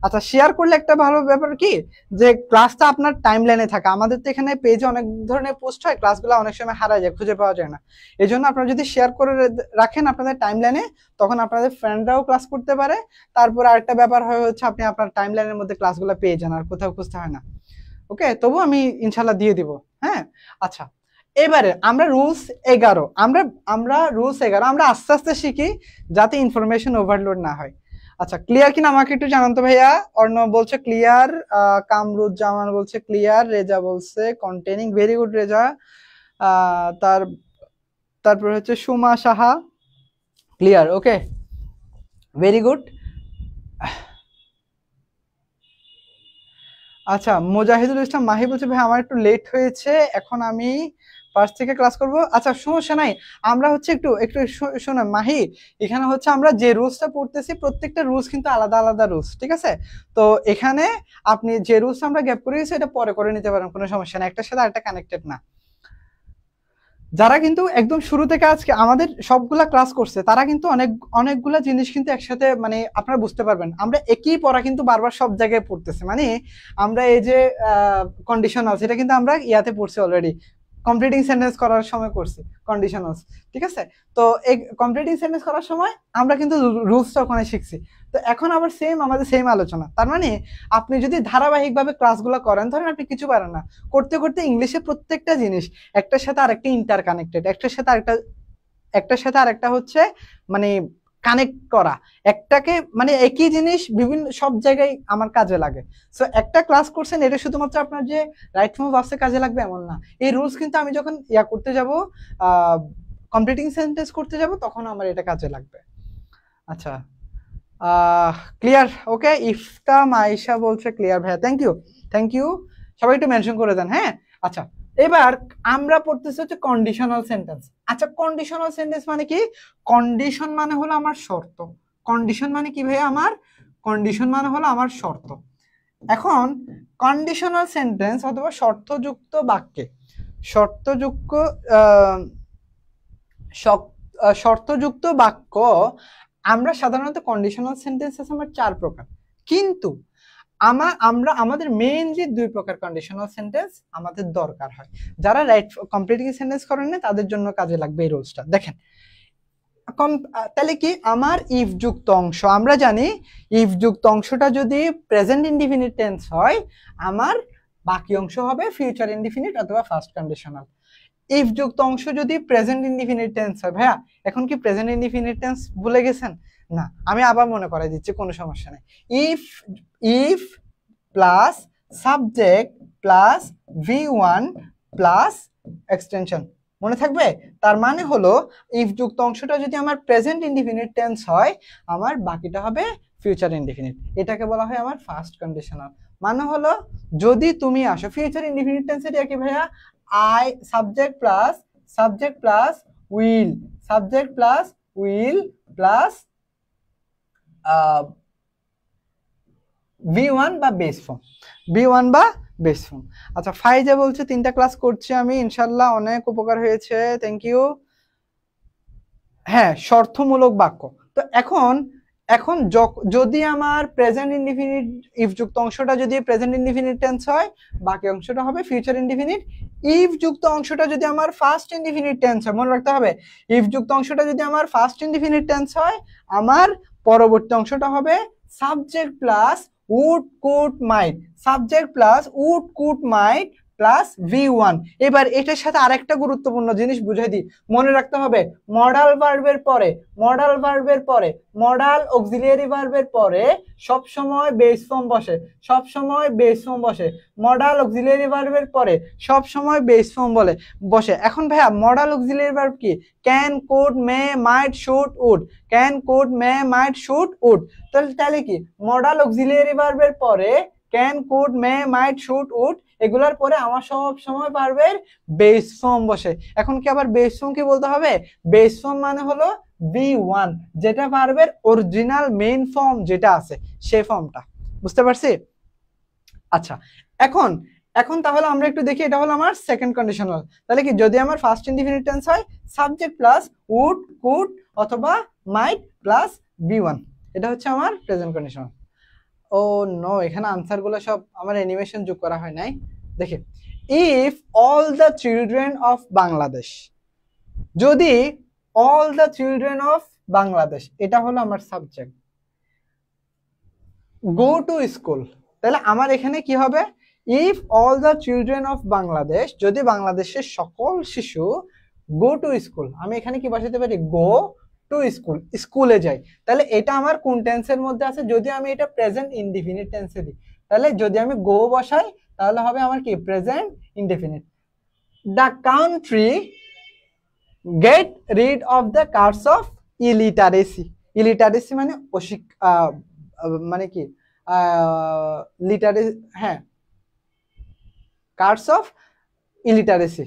আচ্ছা, শেয়ার করলে একটা ভালো ব্যাপার কি, যে ক্লাসটা আপনার টাইম লাইনে থাকে। আমাদের তো এখানে পেজে অনেক ধরনের পোস্ট হয়, ক্লাসগুলো অনেক সময় হারায় যায়, খুঁজে পাওয়া যায় না। এই জন্য আপনারা যদি শেয়ার করে রাখেন আপনাদের টাইম লাইনে, তখন আপনাদের ফ্রেন্ডরাও ক্লাস করতে পারে। তারপর আরেকটা ব্যাপার হচ্ছে আপনি আপনার টাইম লাইনের মধ্যে ক্লাসগুলো পেয়ে যান, আর কোথাও খুঁজতে হয় না। ওকে, তবু আমি ইনশাল্লাহ দিয়ে দিব। হ্যাঁ, আচ্ছা, এবারে আমরা রুলস 11, আমরা রুলস 11 আমরা আস্তে আস্তে শিখি, যাতে ইনফরমেশন ওভারলোড না হয়। আচ্ছা, ক্লিয়ার কিনা আমাকে একটু জানান তো ভাইয়া। অর্ণব বলছে ক্লিয়ার, কামরুজ্জামান বলছে ক্লিয়ার, রেজা বলছে কন্টেনিং, ভেরি গুড রেজা। তারপর হচ্ছে সুমা সাহা ক্লিয়ার, ওকে, ভেরি গুড। আচ্ছা, মুজাহিদুল ইসলাম মাহি বলছে ভাই আমার একটু লেট হয়েছে, এখন আমি ফার্স্ট থেকে ক্লাস করব। আচ্ছা, সমস্যা নাই, আমরা হচ্ছে একটু একটু শোনো মাহি, এখানে হচ্ছে আমরা যে রুলসটা পড়তেছি প্রত্যেকটা রুলস কিন্তু আলাদা আলাদা রুলস, ঠিক আছে? তো এখানে আপনি যে রুলস আমরা গ্যাপ করে গেছি এটা পরে করে নিতে পারেন, কোনো সমস্যা নাই, একটার সাথে আরেকটা কানেক্টেড না। যারা কিন্তু একদম শুরু থেকে আজকে আমাদের সবগুলা ক্লাস করছে, তারা কিন্তু অনেকগুলা জিনিস কিন্তু একসাথে মানে আপনারা বুঝতে পারবেন। আমরা একই পড়া কিন্তু বারবার সব জায়গায় পড়তেছি, মানে আমরা এই যে কন্ডিশনালস, এটা কিন্তু আমরা ইয়াতে পড়ছি অলরেডি, কমপ্লিটিং সেন্টেন্স করার সময় করছি কন্ডিশনালস, ঠিক আছে? তো এই কমপ্লিটিং সেন্টেন্স করার সময় আমরা কিন্তু রুলসটা ওখানে শিখছি। তো এখন আবার আমাদের সেম আলোচনা, তার মানে আপনি যদি ধারাবাহিকভাবে ক্লাসগুলো করেন, ধরেন আপনি কিছু পারেন না, করতে করতে ইংলিশে প্রত্যেকটা জিনিস একটার সাথে আরেকটা ইন্টার কানেক্টেড, একটার সাথে আরেকটা হচ্ছে মানে কানেক্ট করা, একটাকে মানে একই জিনিস বিভিন্ন সব জায়গায় আমার কাজে লাগে। সো একটা ক্লাস করছেন, এটা শুধুমাত্র আপনার যে রাইট ফর্ম ভার্বসে কাজে লাগবে এমন না। এই রুলস কিন্তু আমি যখন করতে যাব, কমপ্লিটিং সেন্টেন্স করতে যাব, তখন আমার এটা কাজে লাগবে। আচ্ছা, ক্লিয়ার, ওকে। ইফতা মাইশা বলছে ক্লিয়ার ভাইয়া, থ্যাংক ইউ, সবাই একটু মেনশন করে দেন। হ্যাঁ, আচ্ছা, এবার আমরা পড়তেছি হচ্ছে কন্ডিশনাল সেন্টেন্স। আচ্ছা, কন্ডিশনাল সেন্টেন্স মানে কি? কন্ডিশন মানে হলো আমার শর্ত। কন্ডিশন মানে কি ভাইয়া? কন্ডিশন মানে হলো আমার শর্ত। এখন কন্ডিশনাল সেন্টেন্স অথবা শর্তযুক্ত বাক্যে শর্তযুক্ত বাক্য আমরা সাধারণত কন্ডিশনাল সেন্টেন্স আছে আমার 4 প্রকার, কিন্তু আমাদের মেইন যে 2 প্রকার কন্ডিশনাল সেন্টেন্স আমাদের দরকার হয়। যারা রাইট কমপ্লিটিং সেন্টেন্স করেন না তাদের জন্য কাজে লাগবে এই রুলসটা। দেখেন, তাহলে কি আমার ইফ যুক্ত অংশ, আমরা জানি ইফ যুক্ত অংশটা যদি প্রেজেন্ট ইনডিফিনিট টেন্স হয়, আমার বাকি অংশ হবে ফিউচার ইনডিফিনিট অথবা ফার্স্ট কন্ডিশনাল। ইফ যুক্ত অংশ যদি প্রেজেন্ট ইনডিফিনিট টেন্স হয়, ভাইয়া এখন কি প্রেজেন্ট ইনডিফিনিট টেন্স ভুলে গেছেন? না, আমি আবার মনে করাই দিচ্ছি, কোনো সমস্যা নেই। If plus subject plus V1 plus extension, মনে থাকবে? তার মানে হলো ইফ যুক্ত অংশটা যদি আমার প্রেজেন্ট ইনডিফিনিট টেন্স হয়, আমার বাকিটা হবে ফিউচার ইনডিফিনিট, এটাকে বলা হয় আমার ফার্স্ট কন্ডিশনাল। মানে হলো যদি তুমি আসো, ফিউচার ইনডিফিনিট টেন্সের কি ভাইয়া? Subject plus will, subject plus will plus V1 বা বেস ফর্ম। আচ্ছা, ফাইজা বলছে 3টা ক্লাস করছি আমি, ইনশাআল্লাহ অনেক উপকার হয়েছে, থ্যাংক ইউ। হ্যাঁ, শর্তমূলক বাক্য। তো এখন যদি আমার প্রেজেন্ট ইনডিফিনিট ইফ যুক্ত অংশটা যদি প্রেজেন্ট ইনডিফিনিট টেন্স হয়, বাকি অংশটা হবে ফিউচার ইনডিফিনিট। ইফ যুক্ত অংশটা যদি আমার ফার্স্ট ইনডিফিনিট টেন্স হয়, মনে রাখতে হবে, ইফ যুক্ত অংশটা যদি আমার ফার্স্ট ইনডিফিনিট টেন্স হয়, আমার পরবর্তী অংশটা হবে subject plus would could might, subject plus would could might plus V1। এবার এটার সাথে আরেকটা গুরুত্বপূর্ণ জিনিস বুঝাই দিই, মনে রাখতে হবে মডাল ভার্বের পরে মডাল অক্সিলিয়ারি ভার্বের পরে সব সময় বেস ফর্ম বসে, মডাল অক্সিলিয়ারি ভার্বের পরে সব সময় বেস ফর্ম বসে। এখন ভাইয়া মডাল অক্সিলিয়ারি ভার্ব কি? Can, could, may, might, should, would. Can, could, may, might, should, would. তাহলে কি মডাল অক্সিলিয়ারি ভার্বের পরে can, could, may, might, should, would এগুলার পরে আমার সব সময় ভার্বের বেস ফর্ম বসে। এখন কি আবার বেস ফর্ম কি বলতে হবে? বেস ফর্ম মানে হলো V1, যেটা ভার্বের অরিজিনাল মেইন ফর্ম যেটা আছে সেই ফর্মটা। বুঝতে পারছি? আচ্ছা, এখন তাহলে আমরা একটু দেখি, এটা হলো আমার সেকেন্ড কন্ডিশনাল। তাহলে কি যদি আমার ফার্স্ট ইনডিফিনিট টেন্স হয় সাবজেক্ট প্লাস উড, কুড অথবা মাইট প্লাস V1, এটা হচ্ছে আমার প্রেজেন্ট কন্ডিশনাল। ও নো, এখানে আনসার গুলো সব আমার অ্যানিমেশন যোগ করা হয় নাই। দেখি, if all the children of Bangladesh, যদি all the children of Bangladesh এটা হলো আমার সাবজেক্ট, গো টু স্কুল, তাহলে আমার এখানে কি হবে? If all the children of Bangladesh, যদি বাংলাদেশের সকল শিশু গো টু স্কুল, আমি এখানে কি বসাতে পারি? গো টু স্কুল, স্কুলে যাই। তাহলে এটা আমার কোন টেন্সের মধ্যে আছে? যদি আমি এটা প্রেজেন্ট ইনডিফিনিট টেন্সে দিই, তাহলে যদি আমি গো বসাই তাহলে হবে আমার কি? Present indefinite. The country get rid of the curse of illiteracy. Illiteracy মানে মানে কি লিটারেসি, হ্যাঁ, কার্স অফ ইলিটারেসি,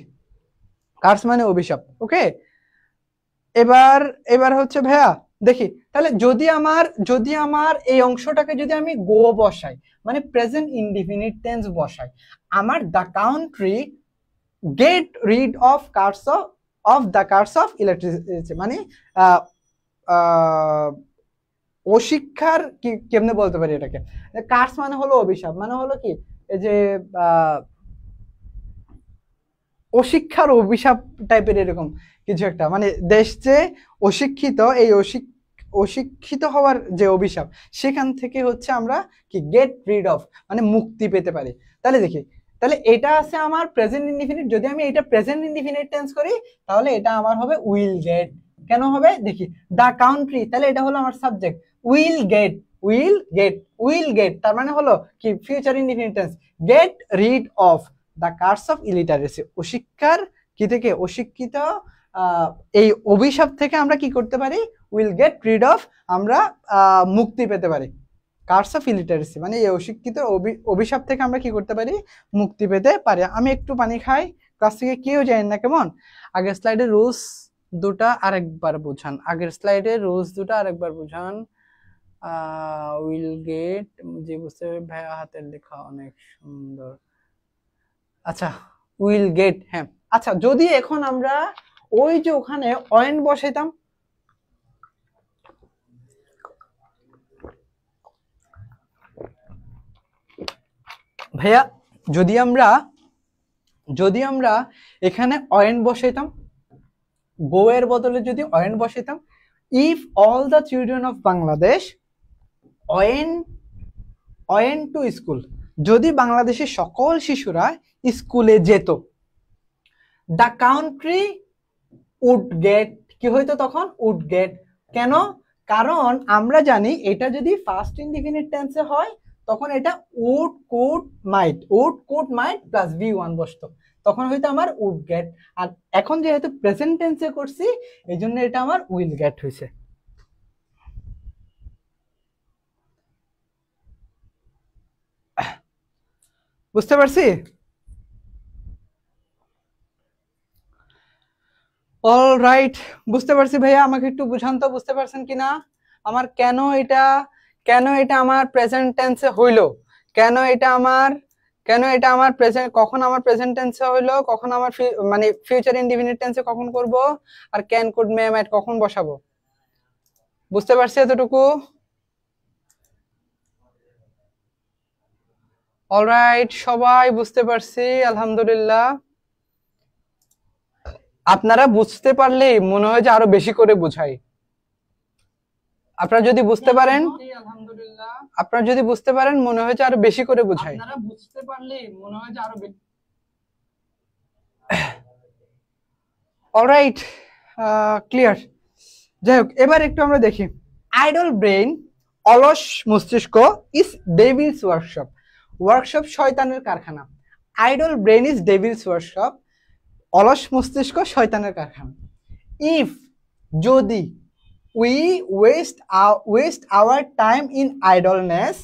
কার্স মানে অভিশাপ। ওকে, এবার হচ্ছে ভাইয়া দেখি, তাহলে যদি আমার এই অংশটাকে যদি আমি গো বসাই মানে প্রেজেন্ট ইনডিফিনিট টেন্স বসাই, আমার the country get rid of curse of the curse of electricity মানে অশিক্ষার কি কেমনে বলতে পারি এটাকে? কার্স মানে হলো অভিশাপ, মানে হলো কি এই যে অশিক্ষার অভিশাপ টাইপের এরকম কিছু একটা, মানে দেশ যে অশিক্ষিত, এই অশিক্ষিত হওয়ার যে অভিশাপ সেখান থেকে হচ্ছে আমরা কি গেট রিড অফ মানে মুক্তি পেতে পারি। তাহলে দেখি, তাহলে এটা আছে আমার প্রেজেন্ট ইনডিফিনিট। যদি আমি এটা প্রেজেন্ট ইনডিফিনিট টেন্স করি তাহলে এটা আমার হবে উইল গেট। কেন হবে? দেখি, দ্য কান্ট্রি, তাহলে এটা হলো আমার সাবজেক্ট, উইল গেট, তার মানে হলো কি future indefinite tense, get rid of the curse of illiteracy, অশিক্ষার কি থেকে? অশিক্ষিত এই অভিশাপ থেকে আমরা কি করতে পারি? উইল গেট রিড অফ, আমরা মুক্তি পেতে পারি। কার্স অফ ইলিটারেসি মানে এই অশিক্ষিত অভিশাপ থেকে আমরা কি করতে পারি? মুক্তি পেতে পারি। আমি একটু পানি খাই, ক্লাস থেকে কেউ যায় না কেমন? আগের স্লাইডে রুলস দুটা আরেকবার বোঝান, উইল গেট, যে বুঝতে ভাইয়া হাতের লেখা অনেক সুন্দর। আচ্ছা, উইল গেট, হ্যাঁ। আচ্ছা, যদি এখন আমরা ওই যে ওখানে অয়েন বসাইতাম, ভাইয়া যদি আমরা এখানে অয়েন বসাইতাম, গো এর বদলে যদি অয়েন বসাইতাম, if all the children of Bangladesh went to school, যদি বাংলাদেশের সকল শিশুরা স্কুলে যেত, দ্য কান্ট্রি উড গেট, কি হইতো তখন? Would get. কেন? কারণ আমরা জানি এটা যদি ফার্স্ট ইনডিফিনিট টেন্সে হয় তখন এটা would could might plus V1 বসতো, তখন হয়তো আমার উড গেট। আর এখন যেহেতু প্রেজেন্ট টেন্সে করছি এই জন্য এটা আমার উইল গেট হয়েছে। বুঝতে পারছি? অলরাইট, বুঝতে পারছি ভাইয়া, আমাকে একটু বুঝান তো বুঝতে পারছেন কিনা আমার কেন এটা আমার প্রেজেন্ট টেন্সে হইলো, কেন এটা আমার প্রেজেন্ট, কখন আমার প্রেজেন্ট টেন্সে হইলো, কখন আমার মানে ফিউচার ইনডিফিনিট টেন্সে কখন করব, আর ক্যান কুড মে মাইট কখন বসাবো? বুঝতে পারছি এতটুকু? অলরাইট, সবাই বুঝতে পারছি আলহামদুলিল্লাহ। আপনারা বুঝতে পারলেই মনে হয় যে আরো বেশি করে বুঝাই। আপনারা যদি বুঝতে পারেন মনে হয় যে আরো বেশি করে বুঝাই। আপনারা বুঝতে পারলেই মনে হয় যে আরো অলরাইট, ক্লিয়ার। যাই হোক, এবার একটু আমরা দেখি আইডল ব্রেইন, অলস মস্তিষ্ক ইজ ডেভিলস ওয়ার্কশপ। ওয়ার্কশপ শয়তানের কারখানা। Idol brain is Devil's workshop, অলস মস্তিষ্ক শয়তানের কারখানা। ইফ, যদি, we waste our time in idleness,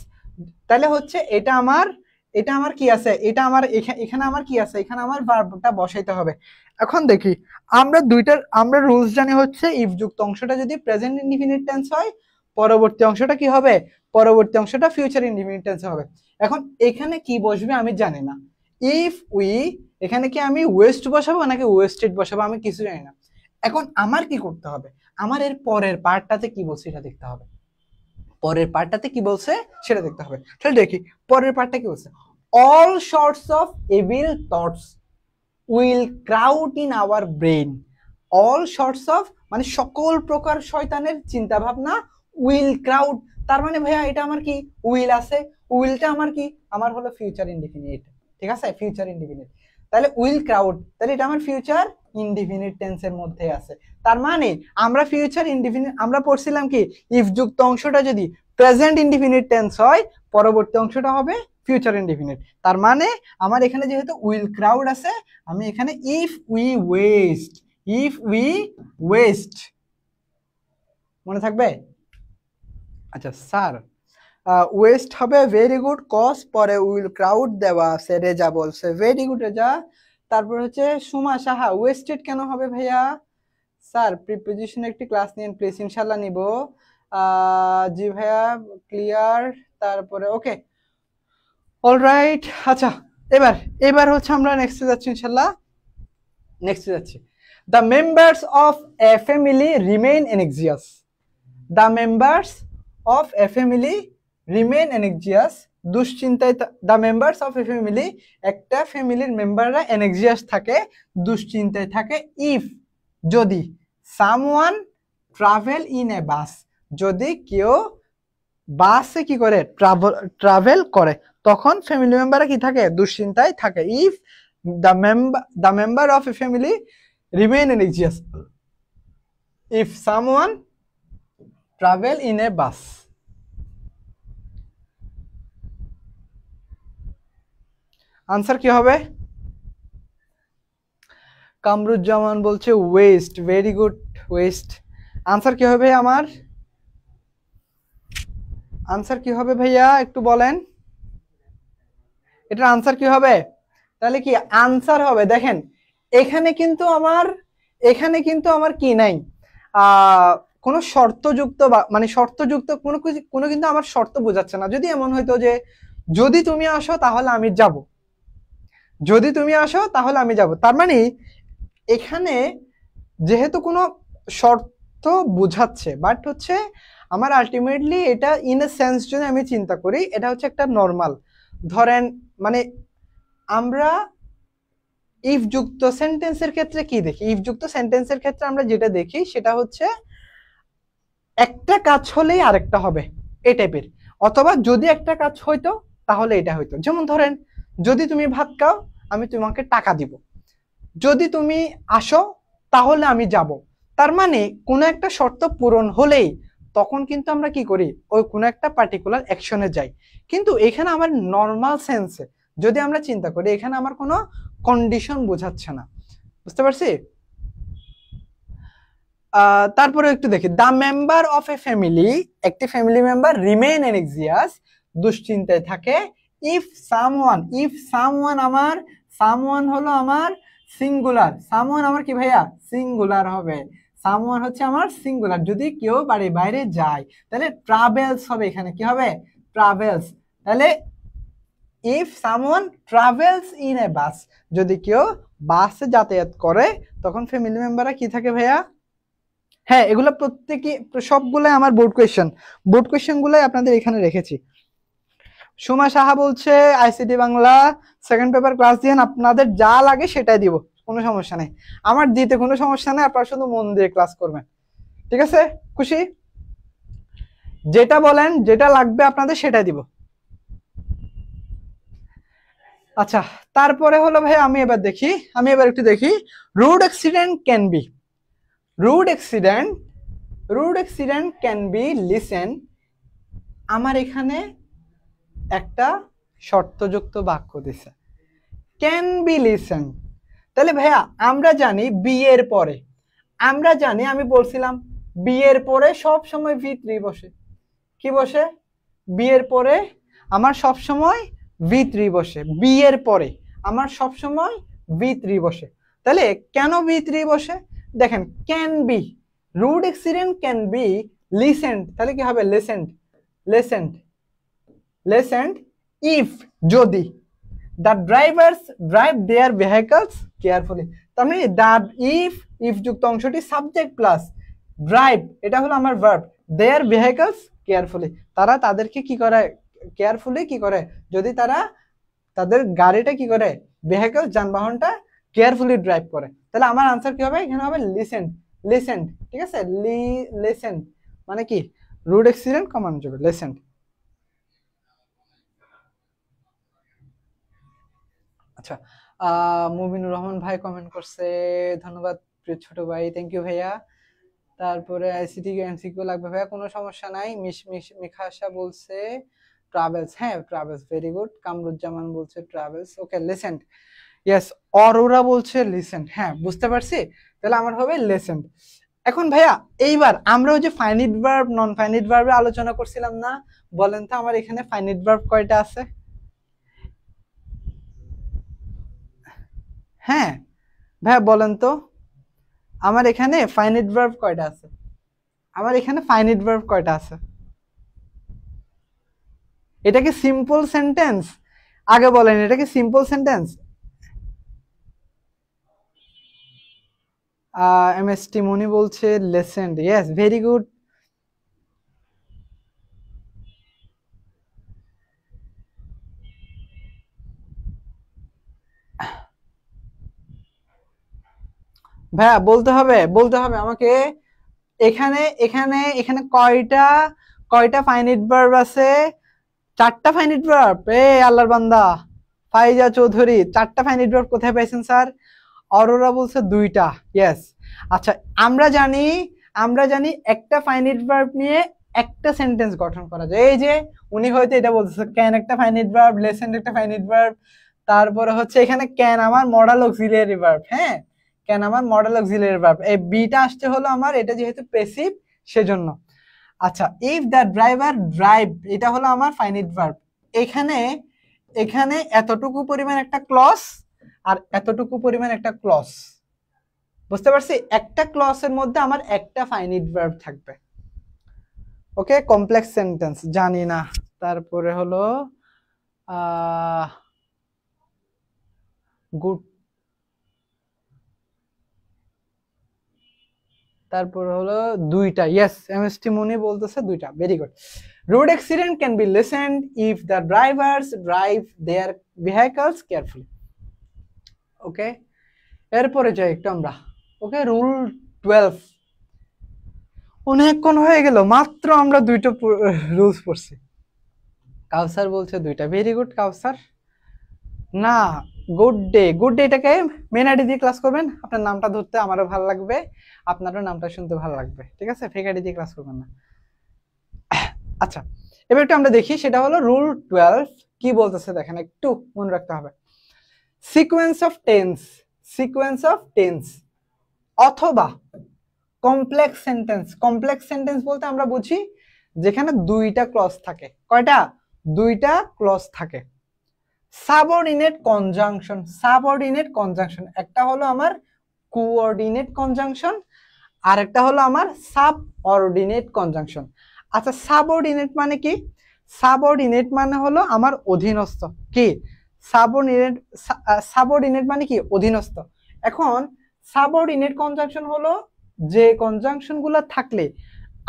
তাহলে হচ্ছে এটা আমার কি আছে, এটা আমার এখানে আমার কি আছে, এখানে আমার ভার্বটা বসাইতে হবে। এখন দেখি আমরা রুলস জানি হচ্ছে ইফ যুক্ত অংশটা যদি প্রেজেন্ট ইনডিফিনিট টেন্স হয়, পরবর্তী অংশটা কি হবে, পরবর্তী অংশটা ফিউচার ইনডিফিনিট টেন্স হবে। এখন এখানে কি বসবে আমি জানি না। ইফ উই, এখানে কি আমি ওয়েস্ট বসাবো নাকি ওয়েস্টেড বসাবো আমি কিছু জানি না। এখন আমার কি করতে হবে, আমার এর পরের পার্টটাতে কি বলছে এটা দেখতে হবে। পরের পার্টটাতে কি বলছে সেটা দেখতে হবে। তাহলে দেখি পরের পার্টটা কি বলছে। All sorts of evil thoughts will crowd in our brain. All sorts of মানে সকল প্রকার শয়তানের চিন্তা ভাবনা, উইল ক্রাউড, তার মানে ভাইয়া এটা আমার কি, উইল আছে, উইলটা আমার কি, আমার হলো ফিউচার ইনডিফিনিট, ঠিক আছে, ফিউচার ইনডিফিনিট। তাহলে উইল ক্রাউড, তাহলে এটা আমার ফিউচার ইনডিফিনিট টেন্সের মধ্যে আছে। তার মানে আমরা ফিউচার ইনডিফিনিট, আমরা পড়ছিলাম কি ইফ যুক্ত অংশটা যদি প্রেজেন্ট ইনডিফিনিট টেন্স হয়, পরবর্তী অংশটা হবে ফিউচার ইনডিফিনিট। তার মানে আমার এখানে যেহেতু উইল ক্রাউড আছে, আমি এখানে ইফ উই ওয়েস্ট, মনে থাকবে? আচ্ছা স্যার, ওয়েস্ট হবে ভেরি গুড, কজ পরে উইল ক্রাউড দেওয়া আছে, রেজা বলছে ভেরি গুড রেজা। তারপর হচ্ছে সুমা সাহা, ওয়েস্টেড কেন হবে ভাইয়া? স্যার প্রিপোজিশন একটি ক্লাস নিন প্লিজ। ইনশাল্লাহ নিব। জি ভাইয়া, ক্লিয়ার। তারপরে ওকে, অলরাইট। আচ্ছা, এবার হচ্ছে আমরা নেক্সটে যাচ্ছি ইনশাল্লাহ, নেক্সটে যাচ্ছি। The members of a family remain anxious. The members of a family remain anxious, দুশ্চিন্তায়। The members of a family, একটা ফ্যামিলির মেম্বাররা এনএক্সিয়াস থাকে, দুশ্চিন্তায় থাকে। ইফ, যদি, someone travel in a bus, যদি কেউ বাসে কি করে, ট্রাভেল করে, তখন ফ্যামিলি মেম্বাররা কি থাকে, দুশ্চিন্তায় থাকে। If the member of a family remain anxious if someone travel in a bus. Answer কি হবে? কামরুজ্জামান বলছে west, very good, west. Answer কি হবে আমার? আনসার কি হবে ভাইয়া একটু বলেন, এটার আনসার কি হবে? তাহলে কি আনসার হবে, দেখেন এখানে কিন্তু আমার কি নাই, কোনো শর্তযুক্ত বা মানে শর্তযুক্ত কোনো কিন্তু আমার শর্ত বোঝাচ্ছে না। যদি এমন হইতো যে যদি তুমি আসো তাহলে আমি যাব, যদি তুমি আসো তাহলে আমি যাব, তার মানে এখানে যেহেতু কোনো শর্ত বোঝাচ্ছে, বাট হচ্ছে আমার আলটিমেটলি এটা ইন এ সেন্স যদি আমি চিন্তা করি, এটা হচ্ছে একটা নর্মাল, ধরেন মানে আমরা ইফ যুক্ত সেন্টেন্সের ক্ষেত্রে কি দেখি, ইফ যুক্ত সেন্টেন্সের ক্ষেত্রে আমরা যেটা দেখি সেটা হচ্ছে একটা কাজ হলেই আরেকটা হবে এই টাইপের, অথবা যদি একটা কাজ হইতো তাহলে এটা হইতো। যেমন ধরেন যদি তুমি ভাত খাও আমি তোমাকে টাকা দিব, যদি তুমি আসো তাহলে আমি যাব। তার মানে কোনো একটা শর্ত পূরণ হলেই তখন কিন্তু আমরা কি করি, ওই কোনো একটা পার্টিকুলার অ্যাকশনে যাই। কিন্তু এখানে আমার নর্মাল সেন্সে যদি আমরা চিন্তা করি, এখানে আমার কোনো কন্ডিশন বোঝাচ্ছে না, বুঝতে পারছি? তারপরে একটু দেখি, the member of a family, একটি ফ্যামিলি মেম্বার রিমেইন এনএক্সিয়াস, দুশ্চিন্তায় থাকে। ইফ সামওয়ান আমার, সামওয়ান হলো আমার সিঙ্গুলার, সামওয়ান আমার কি ভাইয়া সিঙ্গুলার হবে, সামওয়ান হচ্ছে আমার সিঙ্গুলার। যদি কেউ বাড়ি বাইরে যায় তাহলে ট্রাভেলস হবে, এখানে কি হবে ট্রাভেলস। তাহলে if someone travels in a bus, যদি কেউ বাসে যাতায়াত করে তখন ফ্যামিলি মেম্বাররা কি থাকে ভাইয়া? হ্যাঁ, এগুলো প্রত্যেকই সবগুলাই আমার বোর্ড কোয়েশ্চেন গুলাই আপনাদের এখানে রেখেছি। সুমা সাহা বলছে ICT Bangla second paper class দিয়েন, আপনাদের যা লাগে সেটাই দিব, কোনো সমস্যা নেই, আমার দিতে কোনো সমস্যা নেই, আপনারা শুধু মন দিয়ে ক্লাস করবেন, ঠিক আছে? খুশি? যেটা বলেন যেটা লাগবে আপনাদের সেটাই দিব। আচ্ছা, তারপরে হলো ভাই আমি এবার একটু দেখি road accident can B road accident can B listen. আমার এখানে একটা শর্তযুক্ত বাক্য দিছে, ক্যান বি লিসেন। তাহলে ভাইয়া আমরা জানি বি এর পরে, আমরা জানি, আমি বলছিলাম বি এর পরে সব সময় V3 বসে। কি বসে? বি এর পরে আমার সব সময় V3 বসে। বি এর পরে আমার সব সময় V3 বসে। তাহলে কেন V3 বসে? দেখেন, can be, road accident can be listened. তাহলে কি হবে? লিসেন্ড লিসেন্ড ইফ, যদি the drivers drive their vehicles carefully। তার মানে ইফ যুক্ত অংশটি সাবজেক্ট প্লাস ড্রাইভ, এটা হলো আমার ভার্ব, দেয়ার ভেহিকলস কেয়ারফুলি, তারা তাদেরকে কি করে? কেয়ারফুলি কি করে? যদি তারা তাদের গাড়িটা কি করে? ভেহিকল, যানবাহনটা কেয়ারফুলি ড্রাইভ করে। তাহলে আমার আনসার কি হবে? এখানে হবে লিসেন্ড। ঠিক আছে, লিসেন্ড মানে কি? রোড অ্যাক্সিডেন্ট কমানো যাবে, লিসেন্ড। আচ্ছা, মুবিনুর রহমান ভাই কমেন্ট করছে, ধন্যবাদ প্রিয় ছোট ভাই, থ্যাংক ইউ ভাইয়া। তারপরে আইসিটি এমসিকিউ লাগবে ভাইয়া, কোনো সমস্যা নাই। মিখাশা বলছে ট্রাভেলস, হ্যাঁ ট্রাভেলস, ভেরি গুড। কামরুজ্জামান বলছে travels, okay lessened, yes. Arora বলছে লিসেন্ড, হ্যাঁ বুঝতে পারছি। তাহলে আমার হবে লিসেন্ড। এখন ভাইয়া এইবার আমরা ওই যে ফাইনিট ভার্ব নন ফাইনিট ভার্বে আলোচনা করছিলাম না, বলেন তো আমার এখানে ফাইনিট ভার্ব কয়টা আছে? হ্যাঁ ভাইয়া বলেন তো আমার এখানে ফাইনিট ভার্ব কয়টা আছে? আমার এখানে ফাইনিট ভার্ব কয়টা আছে? এটা কি সিম্পল সেন্টেন্স? আগে বলেন, এটা কি সিম্পল সেন্টেন্স? এমএসটি মনি বলছে লিসেন্ড, ইয়েস ভেরি গুড। ভাইয়া বলতে হবে আমাকে, এখানে এখানে এখানে কয়টা ফাইনিট ভার্ব আছে? 4টা ফাইনিট ভার্ব। আল্লাহর বান্দা ফাইজা চৌধুরী, 4টা ফাইনিট ভার্ব কোথায় পাইছেন স্যার? অরোরা বলছে 2টা, ইয়েস। আচ্ছা, আমরা জানি একটা ফাইনিট ভার্ব নিয়ে একটা সেন্টেন্স গঠন করা যায়। এই যে উনি হয়তো এটা বলতেছে, ক্যান একটা ফাইনিট ভার্ব, লিসেন্ড একটা ফাইনিট ভার্ব, তারপরে হচ্ছে এখানে ক্যান আমার মডাল অক্সিলিয়ারি ভার্ব, হ্যাঁ ক্যান আমার মডাল অক্সিলিয়ারি ভার্ব। এই বিটা আসতে হলো আমার, এটা যেহেতু প্যাসিভ সেজন্য। আচ্ছা, ইফ দ্য ড্রাইভার ড্রাইভ, এটা হলো আমার ফাইনিট ভার্ব। এখানে এখানে এতটুকু পরিমাণ একটা ক্লজ আর এতটুকু পরিমাণ একটা ক্লজ, বুঝতে পারছি? একটা ক্লজের মধ্যে আমার একটা ফাইনিট ভার্ব থাকবে। ওকে, কমপ্লেক্স সেন্টেন্স জানি না। তারপরে হলো গুড, তারপরে হলো 2টা, ইয়েস এমএসটি মনি বলতেছে 2টা, very good. Road accident can be lessened if the drivers drive their vehicles carefully. Okay, এরপরে যাই একটু আমরা। ওকে, রুল 12, অনেকক্ষণ হয়ে গেল, মাত্র আমরা 2টা রুলস পড়ছি। কাউসার বলছে 2টা, ভেরি গুড কাউসার। না, গুড ডে, এটাকে মেন আইডি দিয়ে ক্লাস করবেন, আপনার নামটা ধরতে আমারও ভালো লাগবে, আপনারও নামটা শুনতে ভালো লাগবে, ঠিক আছে? ফেক আইডি দিয়ে ক্লাস করবেন না। আচ্ছা, এবার একটু আমরা দেখি, সেটা হলো রুল 12 কি বলতেছে, দেখেন একটু মনে রাখতে হবে। সিকোয়েন্স অফ টেন্স অথবা কমপ্লেক্স সেন্টেন্স বলতে আমরা বুঝি যেখানে 2টা ক্লজ থাকে। কয়টা? 2টা ক্লজ থাকে। সাবঅর্ডিনেট কনজাংশন, একটা হলো আমার কোঅর্ডিনেট কনজাংশন আর একটা হলো আমার সাবঅর্ডিনেট কনজাংশন। আচ্ছা, সাবঅর্ডিনেট মানে কি? সাবঅর্ডিনেট মানে হলো আমার অধীনস্থ। কি সাবঅর্ডিনেট মানে কি? অধীনস্থ। এখন সাবঅর্ডিনেট কনজাংশন হলো যে কনজাংশন গুলো থাকলে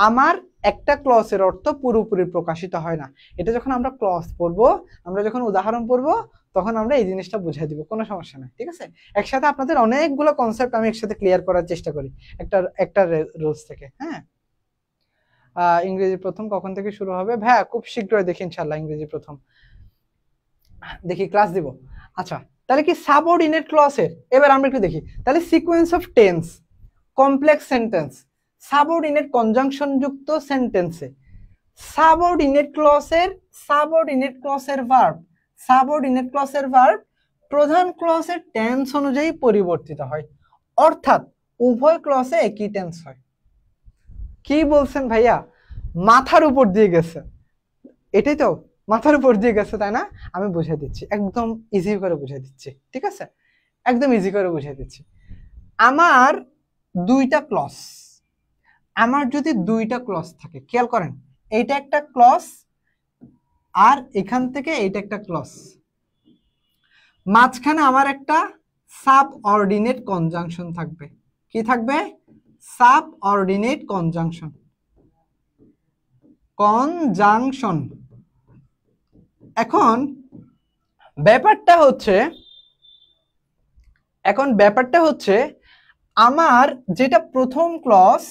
আমার একটা ক্লজের অর্থ পুরোপুরি প্রকাশিত হয় না। এটা যখন আমরা ক্লজ পড়বো, আমরা যখন উদাহরণ পড়বো, তখন আমরা এই জিনিসটা বুঝিয়ে দিব, কোনো সমস্যা নাই, ঠিক আছে? একসাথে আপনাদের অনেকগুলো কনসেপ্ট আমি একসাথে ক্লিয়ার করার চেষ্টা করি একটা রুলস থেকে। হ্যাঁ, ইংরেজি প্রথম কখন থেকে শুরু হবে? ভাইয়া খুব শীঘ্রই দেখি ইনশাআল্লাহ ইংরেজি প্রথম, দেখি ক্লাস দিব। আচ্ছা, তাহলে কি সাবঅর্ডিনেট ক্লজের, এবার আমরা একটু দেখি তাহলে sequence of tense, complex sentence, subordinate conjunction যুক্ত সেন্টেন্সে সাবঅর্ডিনেট ক্লজের ভার্ব প্রধান ক্লজের টেন্স অনুযায়ী পরিবর্তিত হয়, অর্থাৎ উভয় ক্লজে একই টেন্স হয়। কি বলছেন ভাইয়া, মাথার উপর দিয়ে গেছে, এটাই তো, মাথার উপর দিয়ে গেছে তাই না? আমি বুঝাই দিচ্ছি, একদম ইজি করে বুঝাই দিচ্ছি, ঠিক আছে, একদম ইজি করে বুঝাই দিচ্ছি। আমার যদি দুইটা ক্লজ থাকে, খেয়াল করেন, এইটা একটা ক্লজ আর এখান থেকে এইটা একটা ক্লজ, মাঝখানে আমার একটা সাবঅর্ডিনেট কনজাংশন থাকবে। কি থাকবে? Subordinate conjunction. এখন ব্যাপারটা হচ্ছে আমার যেটা প্রথম ক্লজ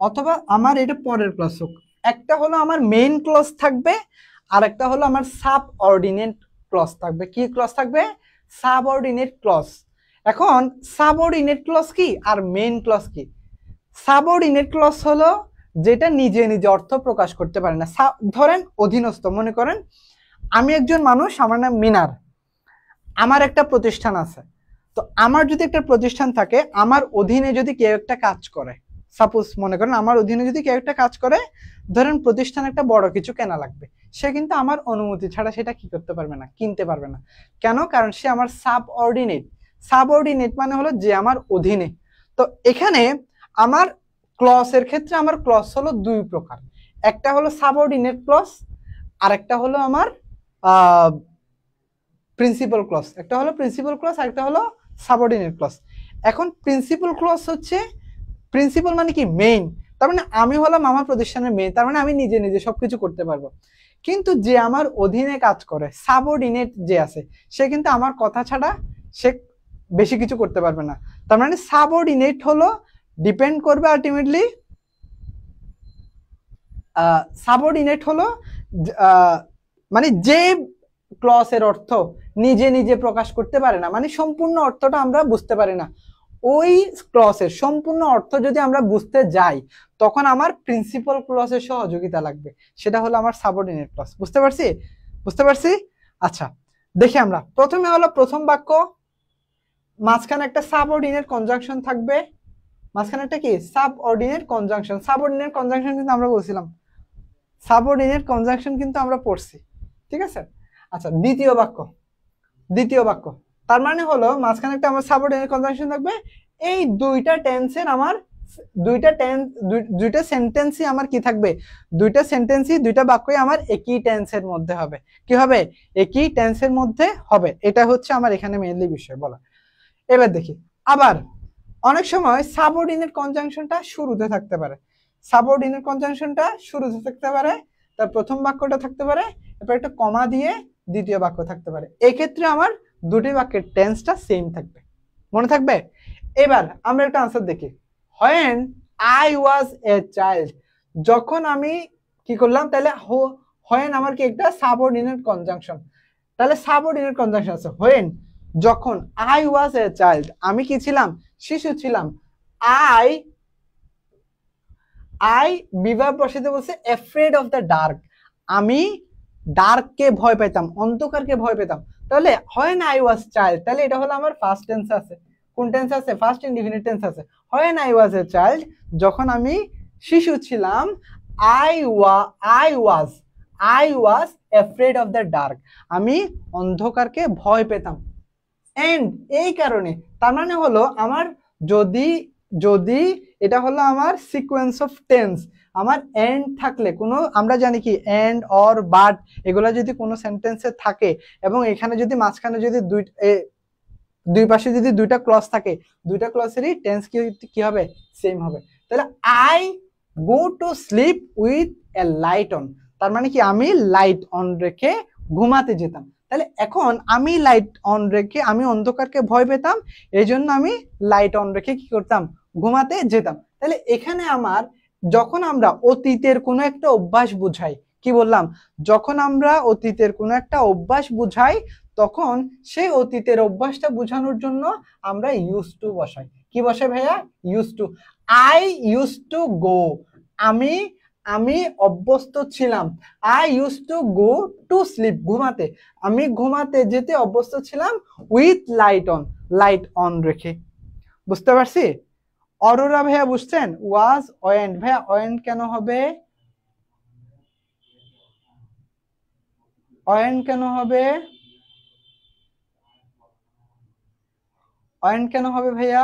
অথবা আমার এটা পরের ক্লজ হোক, একটা হলো আমার মেইন ক্লজ থাকবে আর একটা হলো আমার সাবঅর্ডিনেট ক্লজ থাকবে। কি ক্লজ থাকবে? Subordinate clause. এখন সাবঅর্ডিনেট ক্লজ কি আর মেইন ক্লজ কি? সাবঅর্ডিনেট ক্লজ হলো যেটা নিজে নিজে অর্থ প্রকাশ করতে পারে না। ধরেন অধীনস্থ, মনে করেন আমি একজন মানুষ, আমার নাম মিনার, আমার একটা প্রতিষ্ঠান আছে। তো আমার যদি একটা প্রতিষ্ঠান থাকে, আমার অধীনে যদি কেউ একটা কাজ করে, সাপোজ মনে করেন আমার অধীনে যদি কেউ একটা কাজ করে, ধরেন প্রতিষ্ঠান একটা বড় কিছু কেনা লাগবে, সে কিন্তু আমার অনুমতি ছাড়া সেটা কি করতে পারবে না, কিনতে পারবে না। কেন? কারণ সে আমার সাবঅর্ডিনেট মানে হলো যে আমার অধীনে। তো এখানে আমার ক্লজের ক্ষেত্রে আমার ক্লজ হলো দুই প্রকার, একটা হলো সাবঅর্ডিনেট ক্লজ আর একটা হলো আমার প্রিন্সিপাল ক্লজ। একটা হলো প্রিন্সিপাল ক্লজ আর একটা হলো সাবঅর্ডিনেট ক্লজ। এখন প্রিন্সিপাল ক্লজ হচ্ছে, প্রিন্সিপাল মানে কি? মেইন। তার মানে আমি হলাম আমার প্রতিষ্ঠানের মেইন, তার মানে আমি নিজে নিজে সবকিছু করতে পারবো। কিন্তু যে আমার অধীনে কাজ করে, সাবঅর্ডিনেট যে আছে, সে কিন্তু আমার কথা ছাড়া সে বেশি কিছু করতে পারবে না। তার মানে সাবঅর্ডিনেট হলো ডিপেন্ড করবে আলটিমেটলি, সাবঅর্ডিনেট হলো মানে যে ক্লজের অর্থ নিজে নিজে প্রকাশ করতে পারে না, মানে সম্পূর্ণ অর্থটা আমরা বুঝতে পারি না, ওই ক্লজের সম্পূর্ণ অর্থ যদি আমরা বুঝতে যাই, তখন আমার প্রিন্সিপাল ক্লজের সহযোগিতা লাগবে, সেটা হলো আমার সাবঅর্ডিনেট ক্লজ। বুঝতে পারছি? আচ্ছা, দেখি আমরা প্রথমে হলো প্রথম বাক্য, মাঝখানে একটা সাবঅর্ডিনেট কনজাংশন থাকবে, মাঝখানে একটা কি? Subordinate conjunction. সাবঅর্ডিনেট কনজাংশন কিন্তু আমরা বলছিলাম, সাবঅর্ডিনেট কনজাংশন কিন্তু আমরা পড়ছি, ঠিক আছে? আচ্ছা, দ্বিতীয় বাক্য তার মানে হলো মাঝখানে একটা আমার সাবঅর্ডিনেট কনজাংশন থাকবে। এই দুইটা টেন্সের আমার দুইটা সেন্টেন্সই আমার কি থাকবে? দুইটা বাক্যই আমার একই টেন্সের মধ্যে হবে। কি হবে? একই টেন্সের মধ্যে হবে। এটা হচ্ছে আমার এখানে মেইনলি বিষয় বলা। এবার দেখি, আবার অনেক সময় সাবঅর্ডিনেট কনজাংশনটা শুরুতে থাকতে পারে, তার প্রথম বাক্যটা থাকতে পারে, এরপর একটা কমা দিয়ে দ্বিতীয় বাক্য থাকতে পারে। এক্ষেত্রে আমার দুটি বাক্যের টেন্সটা সেম থাকবে, মনে থাকবে। এবার আমরা একটা আনসার দেখি, when I was a child, যখন আমি কি করলাম, তাহলে when আমার কি একটা সাবঅর্ডিনেট কনজাংশন, তাহলে সাবঅর্ডিনেট কনজাংশন আছে when, যখন I was a child, আমি কি ছিলাম? শিশু ছিলাম। I বিভাগ বসাতে বলছে afraid of the dark, আমি ডার্ককে ভয় পেতাম, অন্ধকারকে ভয় পেতাম। তাহলে when I was child, তাহলে এটা হলো আমার ফার্স্ট টেন্স আছে। কোন টেন্স আছে? ফার্স্ট ইনডিফিনিট টেন্স আছে। when I was a child, যখন আমি শিশু ছিলাম, I was afraid of the dark, আমি অন্ধকারকে ভয় পেতাম। এন্ড এই কারণে, তার মানে হলো আমার যদি এটা হলো আমার সিকোয়েন্স অফ টেন্স, আমার এন্ড থাকলে কোনো, আমরা জানি কি এন্ড অর বাট, এগুলো যদি কোনো সেন্টেন্সে থাকে এবং এখানে যদি মাঝখানে যদি দুই পাশে যদি দুইটা ক্লজ থাকে, দুইটা ক্লজেরই টেন্স কি হবে? সেম হবে। তাহলে I go to sleep with a light on, তার মানে কি আমি লাইট অন রেখে ঘুমাতে যেতাম। তাহলে এখন আমি লাইট অন রেখে, আমি অন্ধকারকে ভয় পেতাম, এই জন্য আমি লাইট অন রেখে কি করতাম? ঘুমাতে যেতাম। তাহলে এখানে আমার, যখন আমরা অতীতের কোনো একটা অভ্যাস বুঝাই, কি বললাম? যখন আমরা অতীতের কোনো একটা অভ্যাস বুঝাই, তখন সেই অতীতের অভ্যাসটা বোঝানোর জন্য আমরা ইউজ টু বসাই। কি বসাই ভাইয়া? Use to. I use to go, আমি আমি অভ্যস্ত ছিলাম। I use to go to sleep, ঘুমাতে, আমি ঘুমাতে যেতে অভ্যস্ত ছিলাম উইথ লাইট অন রেখে। বুঝতে পারছি? অরোরা ভাইয়া বুঝছেন? ওয়াজ ওয়েন্ট, ভাইয়া ওয়েন্ট কেন হবে? ওয়েন্ট কেন হবে? ওয়েন্ট কেন হবে ভাইয়া?